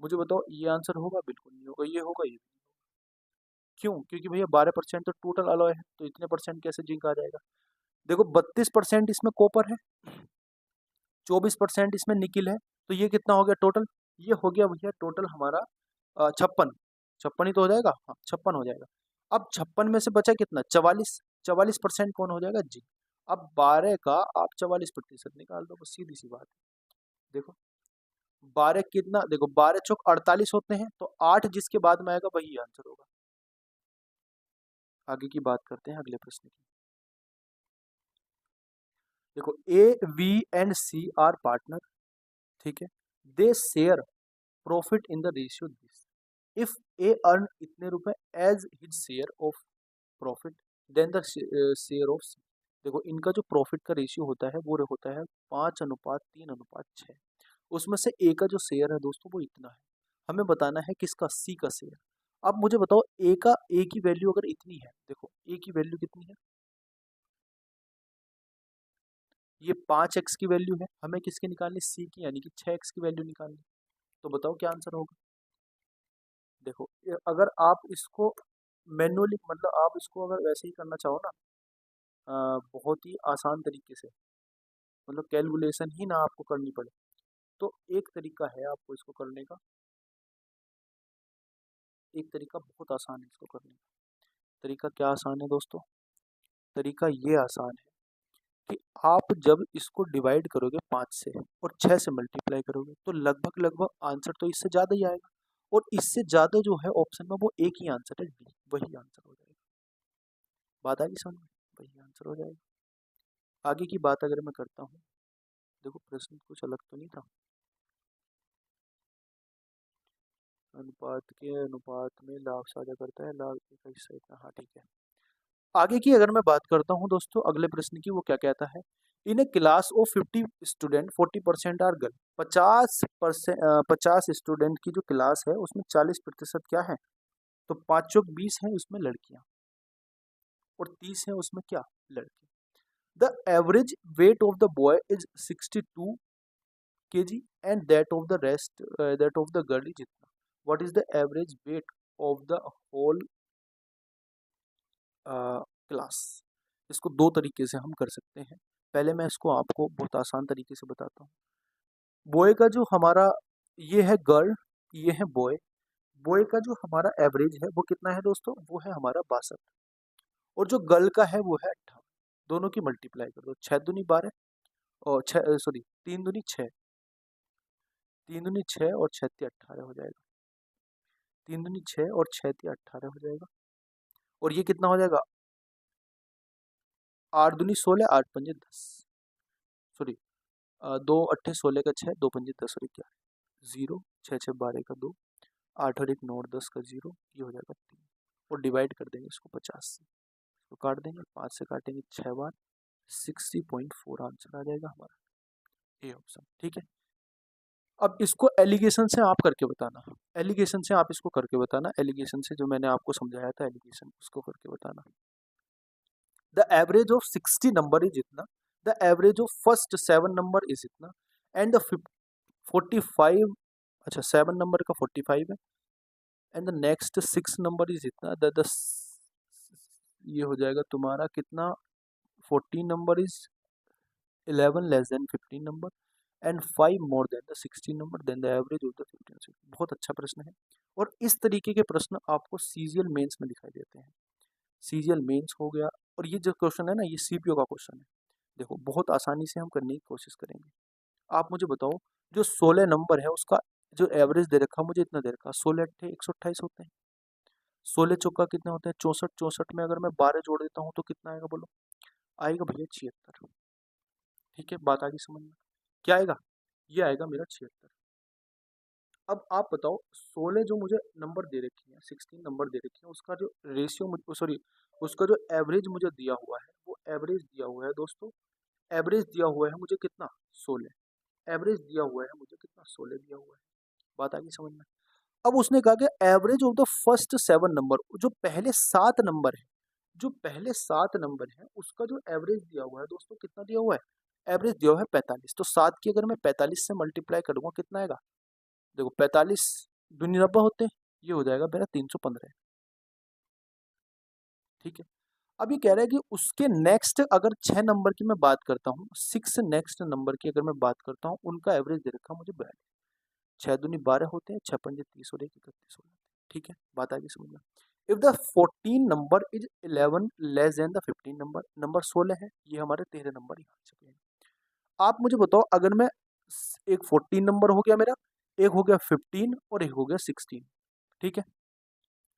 मुझे बताओ ये आंसर होगा? बिल्कुल नहीं होगा, ये होगा ये। क्यों? क्योंकि भैया 12% तो टोटल अलॉय है, तो इतने परसेंट कैसे जिंक आ जाएगा? देखो 32% इसमें कॉपर है, 24% इसमें निकिल है, तो ये कितना हो गया टोटल? ये हो गया भैया टोटल हमारा 56। 56 ही तो हो जाएगा, हाँ 56 हो जाएगा। अब 56 में से बचा कितना? 44। 44% कौन हो जाएगा? जी। अब 12 का आप 44% निकाल दो, बस सीधी सी बात है। देखो 12 कितना? देखो 12 चौक 48 होते हैं, तो 8 जिसके बाद में आएगा वही आंसर होगा। आगे की बात करते हैं अगले प्रश्न की। देखो A B and C are partner, ठीक है। They share profit in the ratio this, if A earn इतने रुपए as his share of profit, then the share of C. देखो इनका जो प्रॉफिट का रेशियो होता है वो होता है 5:3:6। उसमें से ए का जो शेयर है दोस्तों वो इतना है। हमें बताना है किसका, सी का शेयर। अब मुझे बताओ ए की वैल्यू अगर इतनी है, देखो ए की वैल्यू कितनी है, ये 5x की वैल्यू है, हमें किसकी निकालनी, सी की, यानी कि 6x की वैल्यू निकालनी। तो बताओ क्या आंसर होगा। देखो अगर आप इसको मैनुअली, मतलब आप इसको अगर वैसे ही करना चाहो ना, बहुत ही आसान तरीके से, मतलब कैलकुलेशन ही ना आपको करनी पड़े, तो एक तरीका है आपको इसको करने का, एक तरीका बहुत आसान है इसको करने का। तरीका क्या आसान है दोस्तों, तरीका ये आसान है कि आप जब इसको डिवाइड करोगे 5 से और 6 से मल्टीप्लाई करोगे तो लगभग लगभग आंसर तो इससे ज़्यादा ही आएगा, और इससे ज़्यादा जो है ऑप्शन में वो एक ही आंसर है, डी, वही आंसर हो जाएगा। बात आ गई समझ में, वही आंसर हो जाएगा। आगे की बात अगर मैं करता हूँ, देखो प्रश्न कुछ अलग तो नहीं था, अनुपात के अनुपात में लाभ साझा करता है, लाभ का हिस्सा इतना, हाँ ठीक है। आगे की अगर मैं बात करता हूँ दोस्तों अगले प्रश्न की, वो क्या कहता है, in a class of 50 student 40% are girl. 50 student की जो क्लास है उसमें 40% क्या है, तो 5 चौक 20 है उसमें लड़कियां, और 30 है उसमें क्या, लड़के। The average weight of the boy is 62 kg and that of the girl is इतना। What is the average weight of the whole class. इसको दो तरीके से हम कर सकते हैं। पहले मैं इसको आपको बहुत आसान तरीके से बताता हूँ। बॉय का जो हमारा ये है गर्ल, ये है बॉय। बॉय का जो हमारा एवरेज है वो कितना है दोस्तों, वो है हमारा 62, और जो गर्ल का है वो है 58। दोनों की मल्टीप्लाई कर दो, 6 दूनी 12, और 6 सॉरी 3 दूनी 6, 3 दूनी 6 और 6 ती 18 हो जाएगा। 3 दूनी 6 और 6 ती 18 हो जाएगा, और ये कितना हो जाएगा, 8 दूनी 16, 8 पंजे 10, सॉरी 2 अट्ठे 16 का 6, 2 पंजे 10 और 11, 0, 6 6 12 का 2, 8 और 1 9 और 10 का 0, ये हो जाएगा 3, और डिवाइड कर देंगे इसको 50 से, तो काट देंगे, 5 से काटेंगे 6 बार, 60.4 आंसर आ जाएगा हमारा, ए ऑप्शन। ठीक है, अब इसको एलिगेशन से आप करके बताना, एलिगेशन से आप इसको करके बताना, एलिगेशन से जो मैंने आपको समझाया था एलिगेशन, उसको करके बताना। The average of 60 number is इतना, the average of first 7 number is इतना, एंड द 45, अच्छा 7 नंबर का 45 है, and the next 6 number is इतना, ये हो जाएगा तुम्हारा कितना, 14 number is 11 less than 15 number, and 5 more than the 16 number, then the average of the 15। बहुत अच्छा प्रश्न है, और इस तरीके के प्रश्न आपको सीजीएल मेंस में दिखाई देते हैं। सीजीएल मेंस हो गया, और ये जो क्वेश्चन है ना, ये सीपीओ का क्वेश्चन है। देखो बहुत आसानी से हम करने की कोशिश करेंगे। आप मुझे बताओ, जो 16 नंबर है उसका जो एवरेज दे रखा, मुझे इतना दे रखा, 16 अट्ठे 128 होते हैं, 16 चौका कितने होते हैं 64, 64 में अगर मैं 12 जोड़ देता हूँ तो कितना आएगा बोलो, आएगा भैया 76। ठीक है, बात आगे समझ में, क्या आएगा, ये आएगा मेरा 76। अब आप बताओ 16 जो मुझे नंबर दे रखी है, 16 नंबर दे रखी है, उसका जो रेशियो, सॉरी उसका जो एवरेज मुझे दिया हुआ है, वो एवरेज दिया हुआ है दोस्तों, एवरेज दिया हुआ है मुझे कितना, 16, एवरेज दिया हुआ है मुझे कितना, 16 दिया हुआ है। बात आ गई समझ में। अब उसने कहा कि average of the first 7 number, जो पहले 7 नंबर है, जो पहले 7 नंबर है उसका जो एवरेज दिया हुआ है दोस्तों, कितना दिया हुआ है, एवरेज दिया हुआ है 45। तो 7 की अगर मैं 45 से मल्टीप्लाई करूंगा कितना आएगा, देखो 45 दूनी 90 होते हैं, ये हो जाएगा मेरा 315। ठीक है, अब ये कह रहा है कि उसके नेक्स्ट अगर 6 नंबर की मैं बात करता हूँ, 6 नेक्स्ट नंबर की अगर मैं बात करता हूँ, उनका एवरेज दे रखा मुझे 42, 6 दूनी 12 होते हैं, 6 पंजे 30 और 1 31 हो जाते हैं। ठीक है, बात आगे समझ में। If the 14 number is 11 less then the 15 number, number 16 है, ये हमारे 13 नंबर यहाँ आ चुके हैं। आप मुझे बताओ, अगर मैं एक 14 नंबर हो गया मेरा, एक हो गया 15 और एक हो गया 16। ठीक है,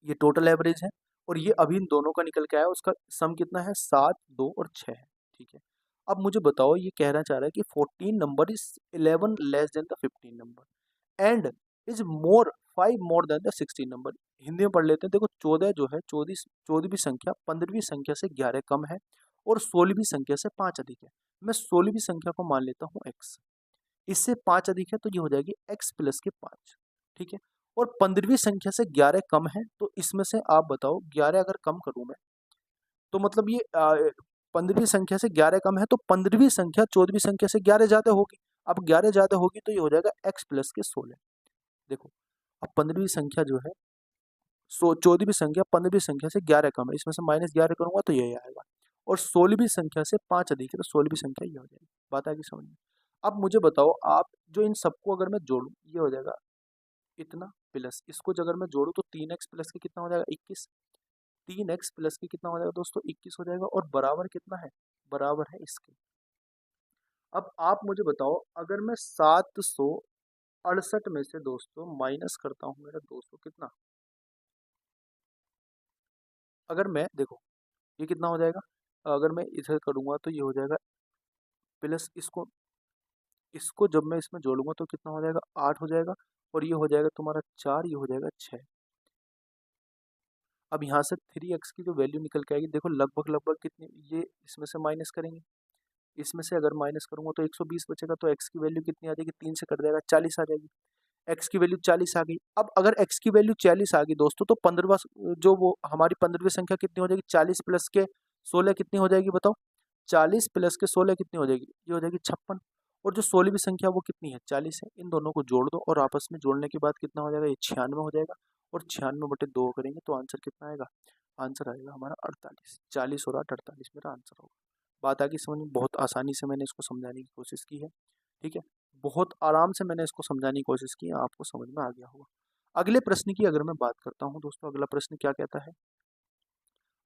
ये टोटल एवरेज है, और ये अभी इन दोनों का निकल के आया, उसका सम कितना है, 7 2 और 6 है। ठीक है, अब मुझे बताओ, ये कहना चाह रहा है कि 14 number is 11 less then the 15 number and is more 5 more than the 16 number. Hindi में पढ़ लेते हैं। देखो 14 जो है, 14वीं संख्या 15वीं संख्या से 11 कम है, और 16वीं संख्या से 5 अधिक है। मैं 16वीं संख्या को मान लेता हूँ x, इससे 5 अधिक है तो ये हो जाएगी x प्लस के 5, ठीक है। और 15वीं संख्या से 11 कम है, तो इसमें से आप बताओ 11 अगर कम करूं मैं, तो मतलब ये 15वीं संख्या से 11 कम है, तो 15वीं संख्या 14वीं संख्या से 11 ज्यादा होगी। अब 11 ज्यादा होगी तो ये हो जाएगा x प्लस के 16। देखो अब 15वीं संख्या जो है 14वीं संख्या 15वीं संख्या से 11 कम है, इसमें से -11 करूंगा तो यही आएगा। और 16वीं संख्या से 5 अधिक है तो 16वीं संख्या ये हो जाएगी। बात आगे समझ में। अब मुझे बताओ आप, जो इन सबको अगर मैं जोड़ूं ये हो जाएगा इतना, प्लस इसको जो अगर मैं जोड़ूं तो 3x प्लस के कितना हो जाएगा 21, 3x प्लस के कितना हो जाएगा दोस्तों 21 हो जाएगा, और बराबर कितना है, बराबर है इसके। अब आप मुझे बताओ अगर मैं 768 में से दोस्तों माइनस करता हूँ मेरा 200 कितना, अगर मैं देखो ये कितना हो जाएगा, अगर मैं इधर करूंगा तो ये हो जाएगा प्लस इसको, इसको जब मैं इसमें जोड़ूंगा तो कितना हो जाएगा 8 हो जाएगा, और ये हो जाएगा तुम्हारा 4, ये हो जाएगा 6। अब यहाँ से 3x की जो वैल्यू निकल के आएगी, देखो लगभग लगभग कितनी, ये इसमें से माइनस करेंगे, इसमें से अगर माइनस करूंगा तो 120 बचेगा, तो x की वैल्यू कितनी आ जाएगी, 3 से कट जाएगा 40 आ जाएगी। x की वैल्यू 40 आ गई। अब अगर x की वैल्यू 40 आ गई दोस्तों, तो 15वां जो वो हमारी 15वीं संख्या कितनी हो जाएगी, 40 प्लस के 16 कितनी हो जाएगी बताओ, 40 प्लस के 16 कितनी हो जाएगी, ये हो जाएगी 56। और जो 16वीं संख्या वो कितनी है, 40 है। इन दोनों को जोड़ दो और आपस में जोड़ने के बाद कितना हो जाएगा, ये 96 हो जाएगा, और 96/2 करेंगे तो आंसर कितना आएगा, आंसर आएगा हमारा 48। 40 और 8 48 मेरा आंसर होगा। बात आगे समझ में, बहुत आसानी से मैंने इसको समझाने की कोशिश की है, ठीक है, बहुत आराम से मैंने इसको समझाने की कोशिश की है, आपको समझ में आ गया होगा। अगले प्रश्न की अगर मैं बात करता हूँ दोस्तों, अगला प्रश्न क्या कहता है,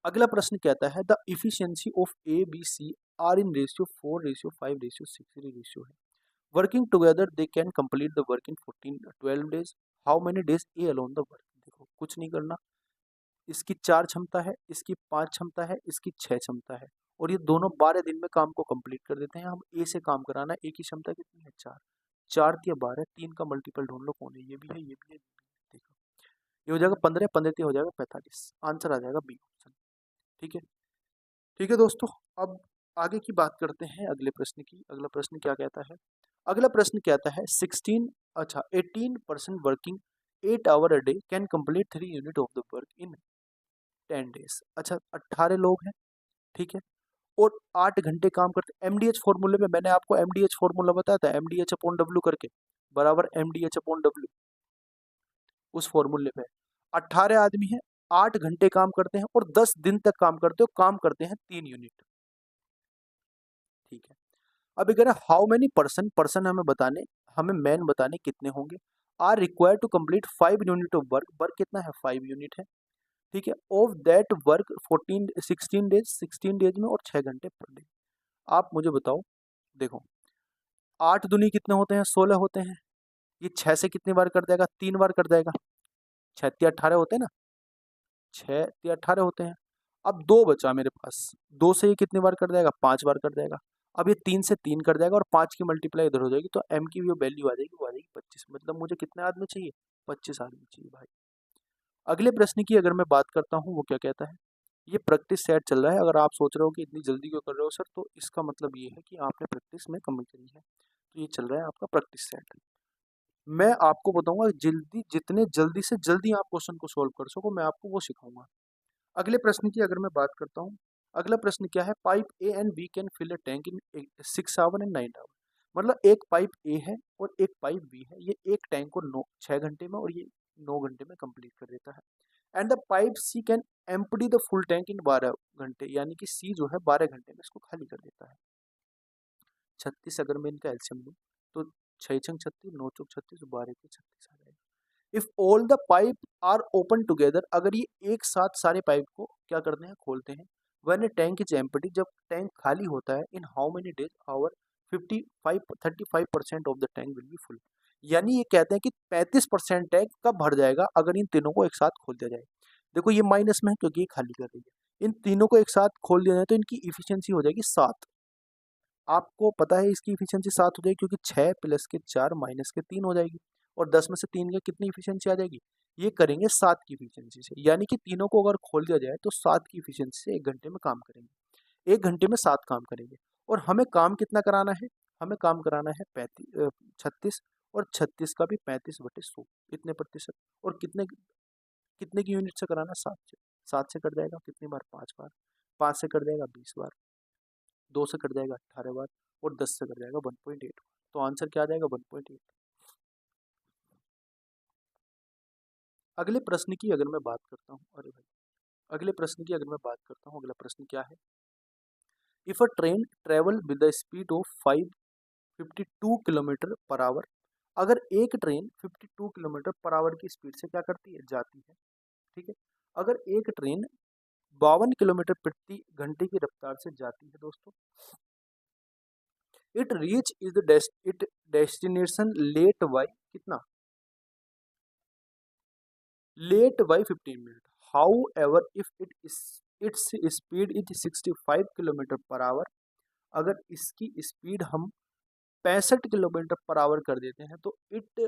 अगला प्रश्न कहता है the efficiency of A B C are in ratio 4:5:6 ratio है, working together they can complete the work in 12 days, how many days A alone the work. देखो कुछ नहीं करना, इसकी 4 क्षमता है, इसकी 5 क्षमता है, इसकी 6 क्षमता है, और ये दोनों 12 दिन में काम को कंप्लीट कर देते हैं। हम ए से काम कराना है, ए की क्षमता कितनी है 4, 4 तिया 12, 3 का मल्टीपल ढूंढ लो कौन है, ये भी है, ये भी है, देखो ये हो जाएगा 15, 15 तिया हो जाएगा 45, आंसर आ जाएगा बी ऑप्शन, ठीक है। ठीक है दोस्तों, अब आगे की बात करते हैं अगले प्रश्न की। अगला प्रश्न क्या कहता है, अगला प्रश्न कहता है 18% working 8 hour a day can complete 3 unit of the work in 10 days. अच्छा 18 लोग हैं, ठीक है, और 8 घंटे काम करते, एमडीएच फॉर्मूले में मैंने आपको एमडीएच फॉर्मूला बताया था, एमडीएच अपॉन डब्ल्यू करके बराबर एमडीएच अपॉन डब्ल्यू, उस फॉर्मूले पे 18 आदमी हैं, 8 घंटे काम करते हैं और 10 दिन तक काम करते हो, काम करते हैं 3 यूनिट, ठीक है। अब अगर हाउ मेनी पर्सन, पर्सन हमें बताने, हमें मैन बताने कितने होंगे, are required to complete 5 unit of work, work कितना है 5 यूनिट है, ठीक है, ऑफ दैट वर्क 16 डेज में और 6 घंटे पर डे। आप मुझे बताओ, देखो 8 दूनी कितने होते हैं 16 होते हैं, ये 6 से कितनी बार कर देगा, 3 बार कर देगा, 6 तिया 18 होते हैं ना, 6 तिया 18 होते हैं। अब 2 बचा मेरे पास, 2 से ये कितनी बार कर देगा, 5 बार कर देगा। अब ये 3 से 3 कर देगा और 5 की मल्टीप्लाई इधर हो जाएगी, तो m की जो वैल्यू आ जाएगी वो आ जाएगी 25। मतलब मुझे कितने आदमी चाहिए, 25 आदमी चाहिए भाई। अगले प्रश्न की अगर मैं बात करता हूँ, वो क्या कहता है, ये प्रैक्टिस सेट चल रहा है। अगर आप सोच रहे हो कि इतनी जल्दी क्यों कर रहे हो सर, तो इसका मतलब ये है कि आपने प्रैक्टिस में कमी करी है, तो ये चल रहा है आपका प्रैक्टिस सेट। मैं आपको बताऊंगा जल्दी, जितने जल्दी से जल्दी आप क्वेश्चन को सोल्व कर सको मैं आपको वो सिखाऊंगा। अगले प्रश्न की अगर मैं बात करता हूँ, अगला प्रश्न क्या है, pipe A and B can fill a tank in 6 hour and 9 hour. मतलब एक पाइप ए है और एक पाइप बी है, ये एक टैंक को 6 घंटे में और ये 9 घंटे में कंप्लीट कर देता है। And the pipe C can empty the full tank in 12 घंटे, यानी कि सी जो है 12 घंटे में इसको खाली कर देता है। 36 अगर मैं इनका एल्सियम लूँ तो 6 छंग 36, 9 चौक 36, 12 के 36 आ जाएगा। If all the pipe are open together, अगर ये एक साथ सारे पाइप को क्या करते हैं, खोलते हैं, when a tank is empty, जब टैंक खाली होता है, in how many days hour 35% of the tank will be full. यानी ये कहते हैं कि 35% टैंक कब भर जाएगा, अगर इन तीनों को एक साथ खोल दिया जाए। देखो ये माइनस में है क्योंकि ये खाली कर रही है, इन तीनों को एक साथ खोल दिया जाए तो इनकी इफिशियंसी हो जाएगी 7। आपको पता है इसकी इफिशियंसी 7 हो जाएगी क्योंकि 6 प्लस के 4 माइनस के 3 हो जाएगी, और 10 में से 3 के कितनी इफिशियंसी आ जाएगी, ये करेंगे 7 की इफिशियंसी से, यानी कि तीनों को अगर खोल दिया जाए तो 7 की इफिशियंसी से 1 घंटे में काम करेंगे। 1 घंटे में 7 काम करेंगे और हमें काम कितना कराना है, हमें काम कराना है 36 और 36 का भी 35/100 इतने प्रतिशत। और कितने कितने की यूनिट से कराना है, 7 से। 7 से कट जाएगा कितनी बार, 5 बार। 5 से कट जाएगा 20 बार। 2 से कट जाएगा 18 बार और 10 से कट जाएगा 1.8। तो आंसर क्या आ जाएगा, 1.8। अगले प्रश्न की अगर मैं बात करता हूँ, अरे भाई, अगले प्रश्न की अगर मैं बात करता हूँ, अगला प्रश्न क्या है, if a train travel with the speed of 552 kilometre per hour. अगर एक ट्रेन 52 किलोमीटर पर आवर की स्पीड से क्या करती है, जाती है, ठीक है। अगर एक ट्रेन 52 किलोमीटर प्रति घंटे की रफ्तार से जाती है दोस्तों, it reach is the it destination late by कितना, late by 15 minute. However if its speed is 65 kilometre per hour. अगर इसकी स्पीड हम 65 किलोमीटर पर आवर कर देते हैं तो it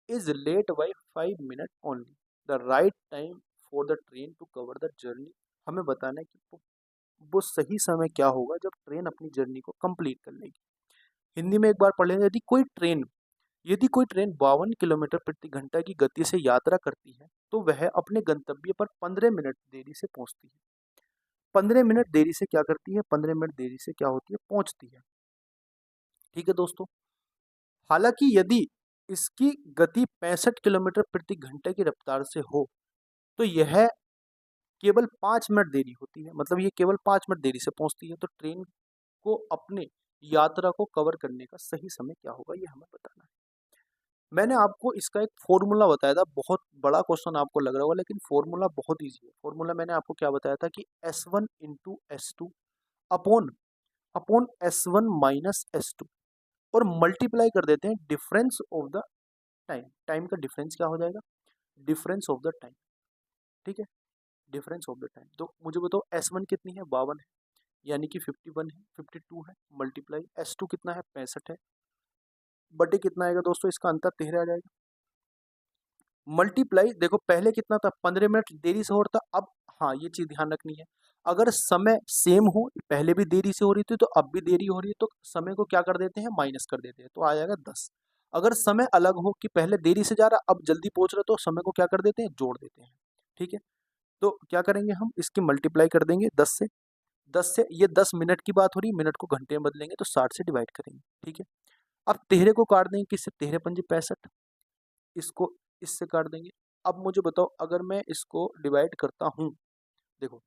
is late by 5 minute only. The right time for the train to cover the journey. हमें बताना है कि वो सही समय क्या होगा जब ट्रेन अपनी जर्नी को कंप्लीट कर लेगी। हिंदी में एक बार पढ़ लेंगे, यदि कोई ट्रेन 52 किलोमीटर प्रति घंटा की गति से यात्रा करती है तो वह अपने गंतव्य पर 15 मिनट देरी से पहुंचती है। 15 मिनट देरी से क्या करती है, 15 मिनट देरी से क्या होती है, पहुंचती है। ठीक है दोस्तों। हालांकि यदि इसकी गति 65 किलोमीटर प्रति घंटे की रफ्तार से हो तो यह केवल 5 मिनट देरी होती है, मतलब ये केवल 5 मिनट देरी से पहुंचती है। तो ट्रेन को अपने यात्रा को कवर करने का सही समय क्या होगा, ये हमें बताना है। मैंने आपको इसका एक फॉर्मूला बताया था, बहुत बड़ा क्वेश्चन आपको लग रहा होगा लेकिन फॉर्मूला बहुत इजी है। फॉर्मूला मैंने आपको क्या बताया था कि S1 into S2 upon upon S1 minus S2 और मल्टीप्लाई कर देते हैं difference of the time. Time का डिफरेंस क्या हो जाएगा, डिफरेंस ऑफ द टाइम, ठीक है, डिफरेंस ऑफ द टाइम। तो मुझे बताओ S1 कितनी है, 52 है, यानी कि 51 है, 52 है, मल्टीप्लाई S2 कितना है, 65 है, बटे कितना आएगा दोस्तों, इसका अंतर 13 आ जाएगा। मल्टीप्लाई, देखो पहले कितना था, 15 मिनट देरी से हो रहा था। अब हाँ, ये चीज ध्यान रखनी है, अगर समय सेम हो, पहले भी देरी से हो रही थी तो अब भी देरी हो रही है, तो समय को क्या कर देते हैं, माइनस कर देते हैं, तो आ जाएगा 10। अगर समय अलग हो कि पहले देरी से जा रहा अब जल्दी पहुंच रहा, तो समय को क्या कर देते हैं, जोड़ देते हैं। ठीक है, तो क्या करेंगे हम, इसकी मल्टीप्लाई कर देंगे 10 से। 10 से, ये 10 मिनट की बात हो रही है, मिनट को घंटे में बदलेंगे तो 60 से डिवाइड करेंगे। ठीक है, अब 13 को काट देंगे, किससे, 13 पंजे 65, इसको इससे काट देंगे। अब मुझे बताओ, अगर मैं इसको डिवाइड करता हूँ, देखो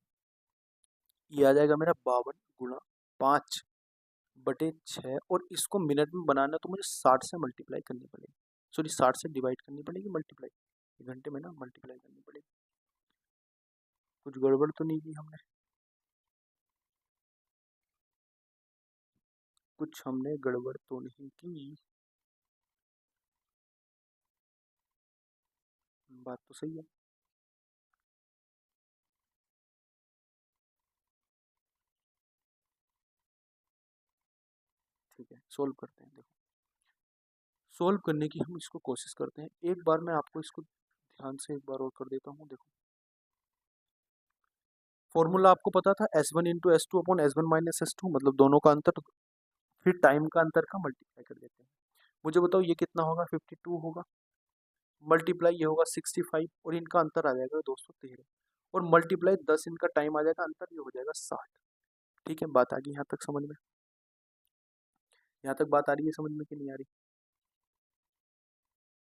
ये आ जाएगा मेरा 52 गुणा 5/6, और इसको मिनट में बनाना तो मुझे 60 से मल्टीप्लाई करनी पड़ेगी, सॉरी 60 से डिवाइड करनी पड़ेगी, मल्टीप्लाई घंटे में ना मल्टीप्लाई करनी पड़ेगी। कुछ गड़बड़ तो नहीं की हमने, कुछ हमने गड़बड़ तो नहीं की, बात तो सही है। ठीक है, सोल्व करते हैं। देखो, सोल्व करने की हम इसको कोशिश करते हैं। एक बार मैं आपको इसको ध्यान से एक बार और कर देता हूँ। देखो, फॉर्मूला आपको पता था, S1 into S2 upon S1 minus S2, मतलब दोनों का अंतर, फिर टाइम का अंतर का मल्टीप्लाई कर देते हैं। मुझे बताओ ये कितना होगा, 52 होगा, मल्टीप्लाई ये होगा 65, और इनका अंतर आ जाएगा दोस्तों 13, और मल्टीप्लाई 10, इनका टाइम आ जाएगा, अंतर ये हो जाएगा 60। ठीक है, बात आ गई यहाँ तक समझ में, यहाँ तक बात आ रही है समझ में कि नहीं आ रही।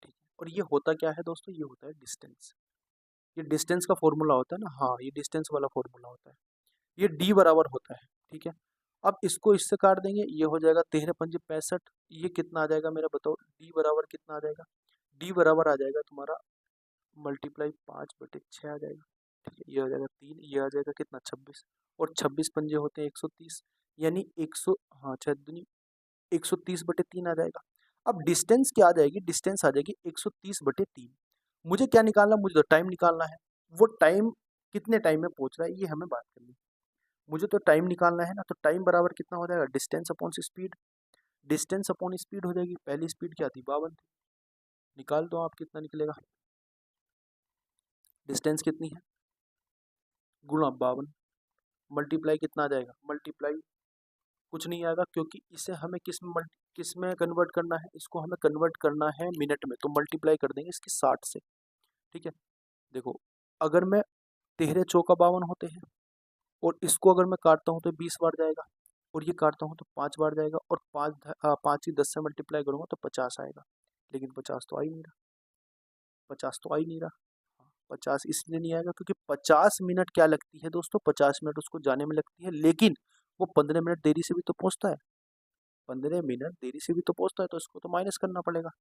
ठीक है, और ये होता क्या है दोस्तों, ये होता है डिस्टेंस। ये डिस्टेंस का फॉर्मूला होता है ना, हाँ ये डिस्टेंस वाला फॉर्मूला होता है, ये डी बराबर होता है। ठीक है, अब इसको इससे काट देंगे, ये हो जाएगा 13 पंजे 65, ये कितना आ जाएगा मेरा, बताओ डी बराबर कितना आ जाएगा, डी बराबर आ जाएगा तुम्हारा मल्टीप्लाई 5/6 आ जाएगा। ठीक है, ये आ जाएगा 3, ये आ जाएगा कितना, 26, और 26 पंजे होते हैं 130, यानी 100, हाँ 6 130/3 आ जाएगा। अब डिस्टेंस क्या आ जाएगी, डिस्टेंस आ जाएगी 130/3। मुझे क्या निकालना, मुझे तो टाइम निकालना है, वो टाइम कितने टाइम में पहुंच रहा है, ये हमें बात करनी है। मुझे तो टाइम निकालना है ना, तो टाइम बराबर कितना हो जाएगा, distance upon speed, distance upon speed हो जाएगी। पहली स्पीड क्या थी, 52 थी, निकाल दो आप कितना निकलेगा, डिस्टेंस कितनी है, गुणा 52, मल्टीप्लाई कितना आ जाएगा, मल्टीप्लाई कुछ नहीं आएगा, क्योंकि इसे हमें किस में कन्वर्ट करना है, इसको हमें कन्वर्ट करना है मिनट में, तो मल्टीप्लाई कर देंगे इसकी 60 से। ठीक है, देखो अगर मैं 13 चौका 52 होते हैं, और इसको अगर मैं काटता हूँ तो 20 बार जाएगा, और ये काटता हूँ तो 5 बार जाएगा, और 5 ही 10 से मल्टीप्लाई करूंगा तो 50 आएगा, लेकिन 50 तो आ ही नहीं रहा, 50 तो आ ही नहीं रहा। 50 इसलिए नहीं आएगा क्योंकि 50 मिनट क्या लगती है दोस्तों, 50 मिनट उसको जाने में लगती है, लेकिन वो 15 मिनट देरी से भी तो पहुंचता है, 15 मिनट देरी से भी तो पहुंचता है, तो इसको तो माइनस करना पड़ेगा,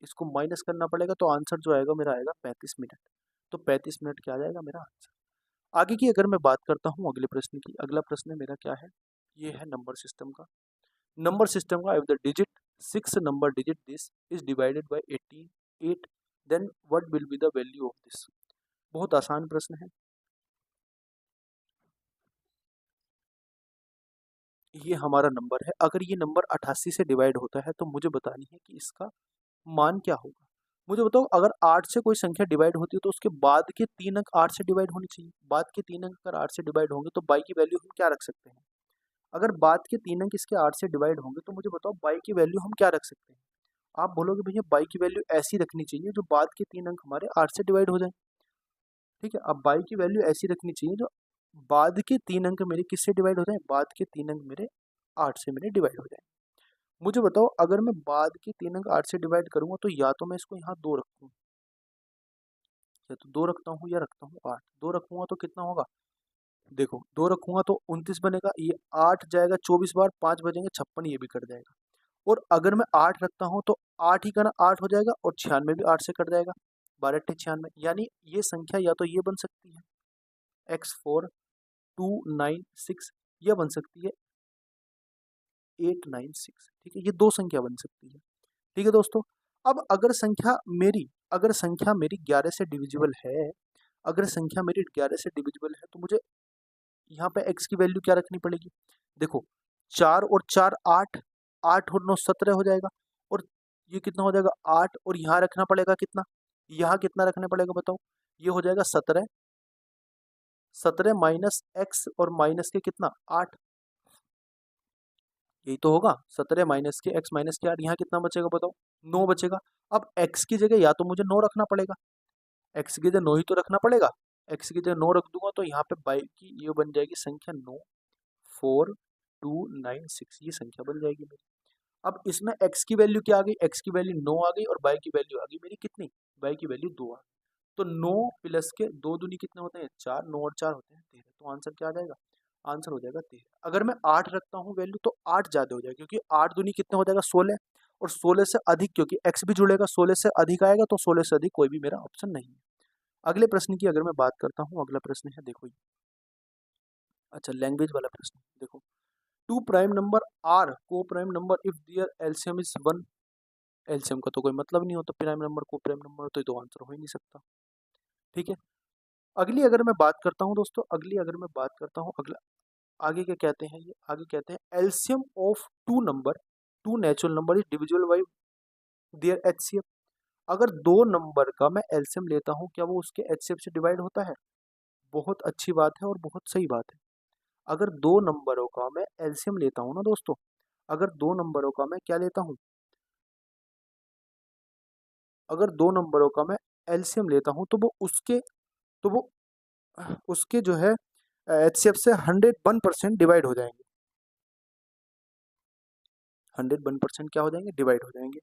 इसको माइनस करना पड़ेगा, तो आंसर जो आएगा मेरा आएगा 35 मिनट। तो 35 मिनट क्या आ जाएगा मेरा आंसर। आगे की अगर मैं बात करता हूँ अगले प्रश्न की, अगला प्रश्न मेरा क्या है, ये है नंबर सिस्टम का। नंबर सिस्टम का, if the digit 6 number digit this is divided by 88, then what will be the value of this. बहुत आसान प्रश्न है। ये हमारा नंबर है, अगर ये नंबर 88 से डिवाइड होता है तो मुझे बतानी है कि इसका मान क्या होगा। मुझे बताओ, अगर 8 से कोई संख्या डिवाइड होती है तो उसके बाद के 3 अंक 8 से डिवाइड होने चाहिए, बाद के 3 अंक अगर 8 से डिवाइड होंगे तो बाई की वैल्यू हम क्या रख सकते हैं। अगर बाद के 3 अंक इसके 8 से डिवाइड होंगे तो मुझे बताओ बाई की वैल्यू हम क्या रख सकते हैं। आप बोलोगे भैया बाई की वैल्यू ऐसी रखनी चाहिए जो बाद के 3 अंक हमारे 8 से डिवाइड हो जाए। ठीक है, अब बाई की वैल्यू ऐसी रखनी चाहिए जो बाद के 3 अंक मेरे किससे डिवाइड हो जाए, बाद के 3 अंक मेरे 8 से मेरे डिवाइड हो जाए। मुझे बताओ, अगर मैं बाद के 3 अंक 8 से डिवाइड करूंगा तो या तो मैं इसको यहाँ 2 रखूँ, या तो 2 रखता हूँ या रखता हूँ 8। 2 रखूंगा तो कितना होगा, देखो 2 रखूंगा तो 29 बनेगा, ये 8 जाएगा 24 बार, 5 बजेंगे 56, ये भी कट जाएगा। और अगर मैं 8 रखता हूँ तो 8 ही का ना 8 हो जाएगा, और 96 भी 8 से कट जाएगा, 12 अट्ठे 96। यानी ये संख्या या तो ये बन सकती है x4296, यह बन सकती है 896। ठीक है, ये दो संख्या बन सकती है। ठीक है दोस्तों, अब अगर संख्या मेरी 11 से डिविजिबल है, अगर संख्या मेरी 11 से डिविजिबल है तो मुझे यहाँ पे x की वैल्यू क्या रखनी पड़ेगी। देखो 4 और 4 8, 8 और 9 17 हो जाएगा, और ये कितना हो जाएगा 8, और यहाँ रखना पड़ेगा कितना, यहाँ कितना रखना पड़ेगा बताओ, ये हो जाएगा 17, 17 माइनस एक्स, और माइनस के कितना 8, यही तो होगा 17 माइनस के एक्स माइनस के 8, यहाँ कितना बचेगा बताओ, 9 बचेगा। अब x की जगह या तो मुझे 9 रखना पड़ेगा, x की जगह 9 ही तो रखना पड़ेगा, x की जगह 9 रख दूंगा तो यहाँ पे बाई की ये बन जाएगी संख्या 94296, ये संख्या बन जाएगी मेरी। अब इसमें x की वैल्यू क्या आ गई, x की वैल्यू 9 आ गई, और बाई की वैल्यू आ गई मेरी कितनी, बाई की वैल्यू 2 आ गई। तो 9 प्लस के 2 दूनी कितने होते हैं 4, 9 और 4 होते हैं 13, तो आंसर क्या आ जाएगा, आंसर हो जाएगा 13। अगर मैं 8 रखता हूँ वैल्यू तो 8 ज्यादा हो जाएगा, क्योंकि 8 दूनी कितने हो जाएगा 16, और 16 से अधिक, क्योंकि x भी जुड़ेगा, 16 से अधिक आएगा, तो 16 से अधिक कोई भी मेरा ऑप्शन नहीं है। अगले प्रश्न की अगर मैं बात करता हूँ, अगला प्रश्न है देखो ये, अच्छा लैंग्वेज वाला प्रश्न देखो, two prime number are co prime number if their LCM is 1। LCM का तो कोई मतलब नहीं होता, prime number co prime number, तो ये तो आंसर हो ही नहीं सकता। ठीक है, अगली अगर मैं बात करता हूँ दोस्तों, अगली अगर मैं बात करता हूँ, अगला आगे क्या कहते हैं, ये आगे कहते हैं LCM of two number, two natural number is divisible by their HCF. अगर दो नंबर का मैं एलसीएम लेता हूँ, क्या वो उसके एचसीएफ से डिवाइड होता है। बहुत अच्छी बात है और बहुत सही बात है। अगर दो नंबरों का मैं एलसीएम लेता हूँ ना दोस्तों, अगर दो नंबरों का मैं क्या लेता हूँ, अगर दो नंबरों का मैं एलसीएम लेता हूँ तो वो उसके जो है एचसीएफ से 101% डिवाइड हो जाएंगे, 101% क्या हो जाएंगे, डिवाइड हो जाएंगे।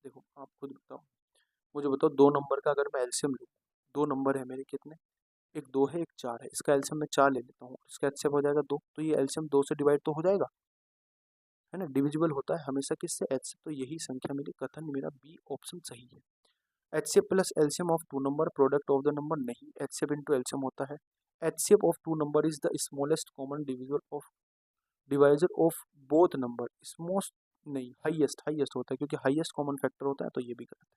देखो आप खुद बताओ, मुझे बताओ दो नंबर का अगर मैं एलसीएम लूँ, दो नंबर है मेरे कितने, एक 2 है एक 4 है, इसका एलसीएम मैं 4 ले लेता हूँ, इसका एचसीएफ हो जाएगा 2, तो ये एलसीएम 2 से डिवाइड तो हो जाएगा, है ना, डिविजिबल होता है हमेशा किससे, एच से। तो यही संख्या मेरी, कथन मेरा बी ऑप्शन सही है। HCF plus LCM of two number product of the number, नहीं, एचसीएफ इंटू एलसीएम होता है। HCF of two number is the smallest common divisor of both number, smallest नहीं, हाईएस्ट, हाईएस्ट होता है, क्योंकि हाईएस्ट कॉमन फैक्टर होता है, तो ये भी गलत है।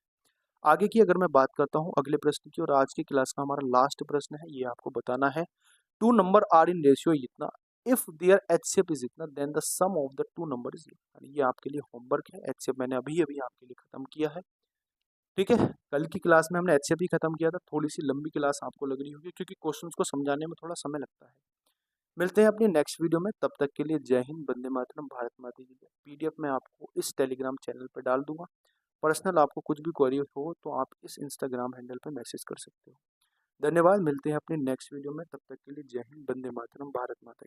आगे की अगर मैं बात करता हूँ अगले प्रश्न की, और आज की क्लास का हमारा लास्ट प्रश्न है, ये आपको बताना है, two number are in ratio इतना, इफ देयर एचसीएफ इज इतना, then the sum of the two number is इतना। ये आपके लिए होमवर्क है, एचसीएफ मैंने अभी अभी आपके लिए खत्म किया है। ठीक है, कल की क्लास में हमने एचसीएफ ही खत्म किया था, थोड़ी सी लंबी क्लास आपको लग रही होगी क्योंकि क्वेश्चंस को समझाने में थोड़ा समय लगता है। मिलते हैं अपनी नेक्स्ट वीडियो में, तब तक के लिए जय हिंद, वंदे मातरम, भारत माता की जय। पीडीएफ मैं आपको इस टेलीग्राम चैनल पर डाल दूंगा। पर्सनल आपको कुछ भी क्वेरी हो तो आप इस इंस्टाग्राम हैंडल पर मैसेज कर सकते हो। धन्यवाद, मिलते हैं अपनी नेक्स्ट वीडियो में, तब तक के लिए जय हिंद, वंदे मातरम, भारत माता की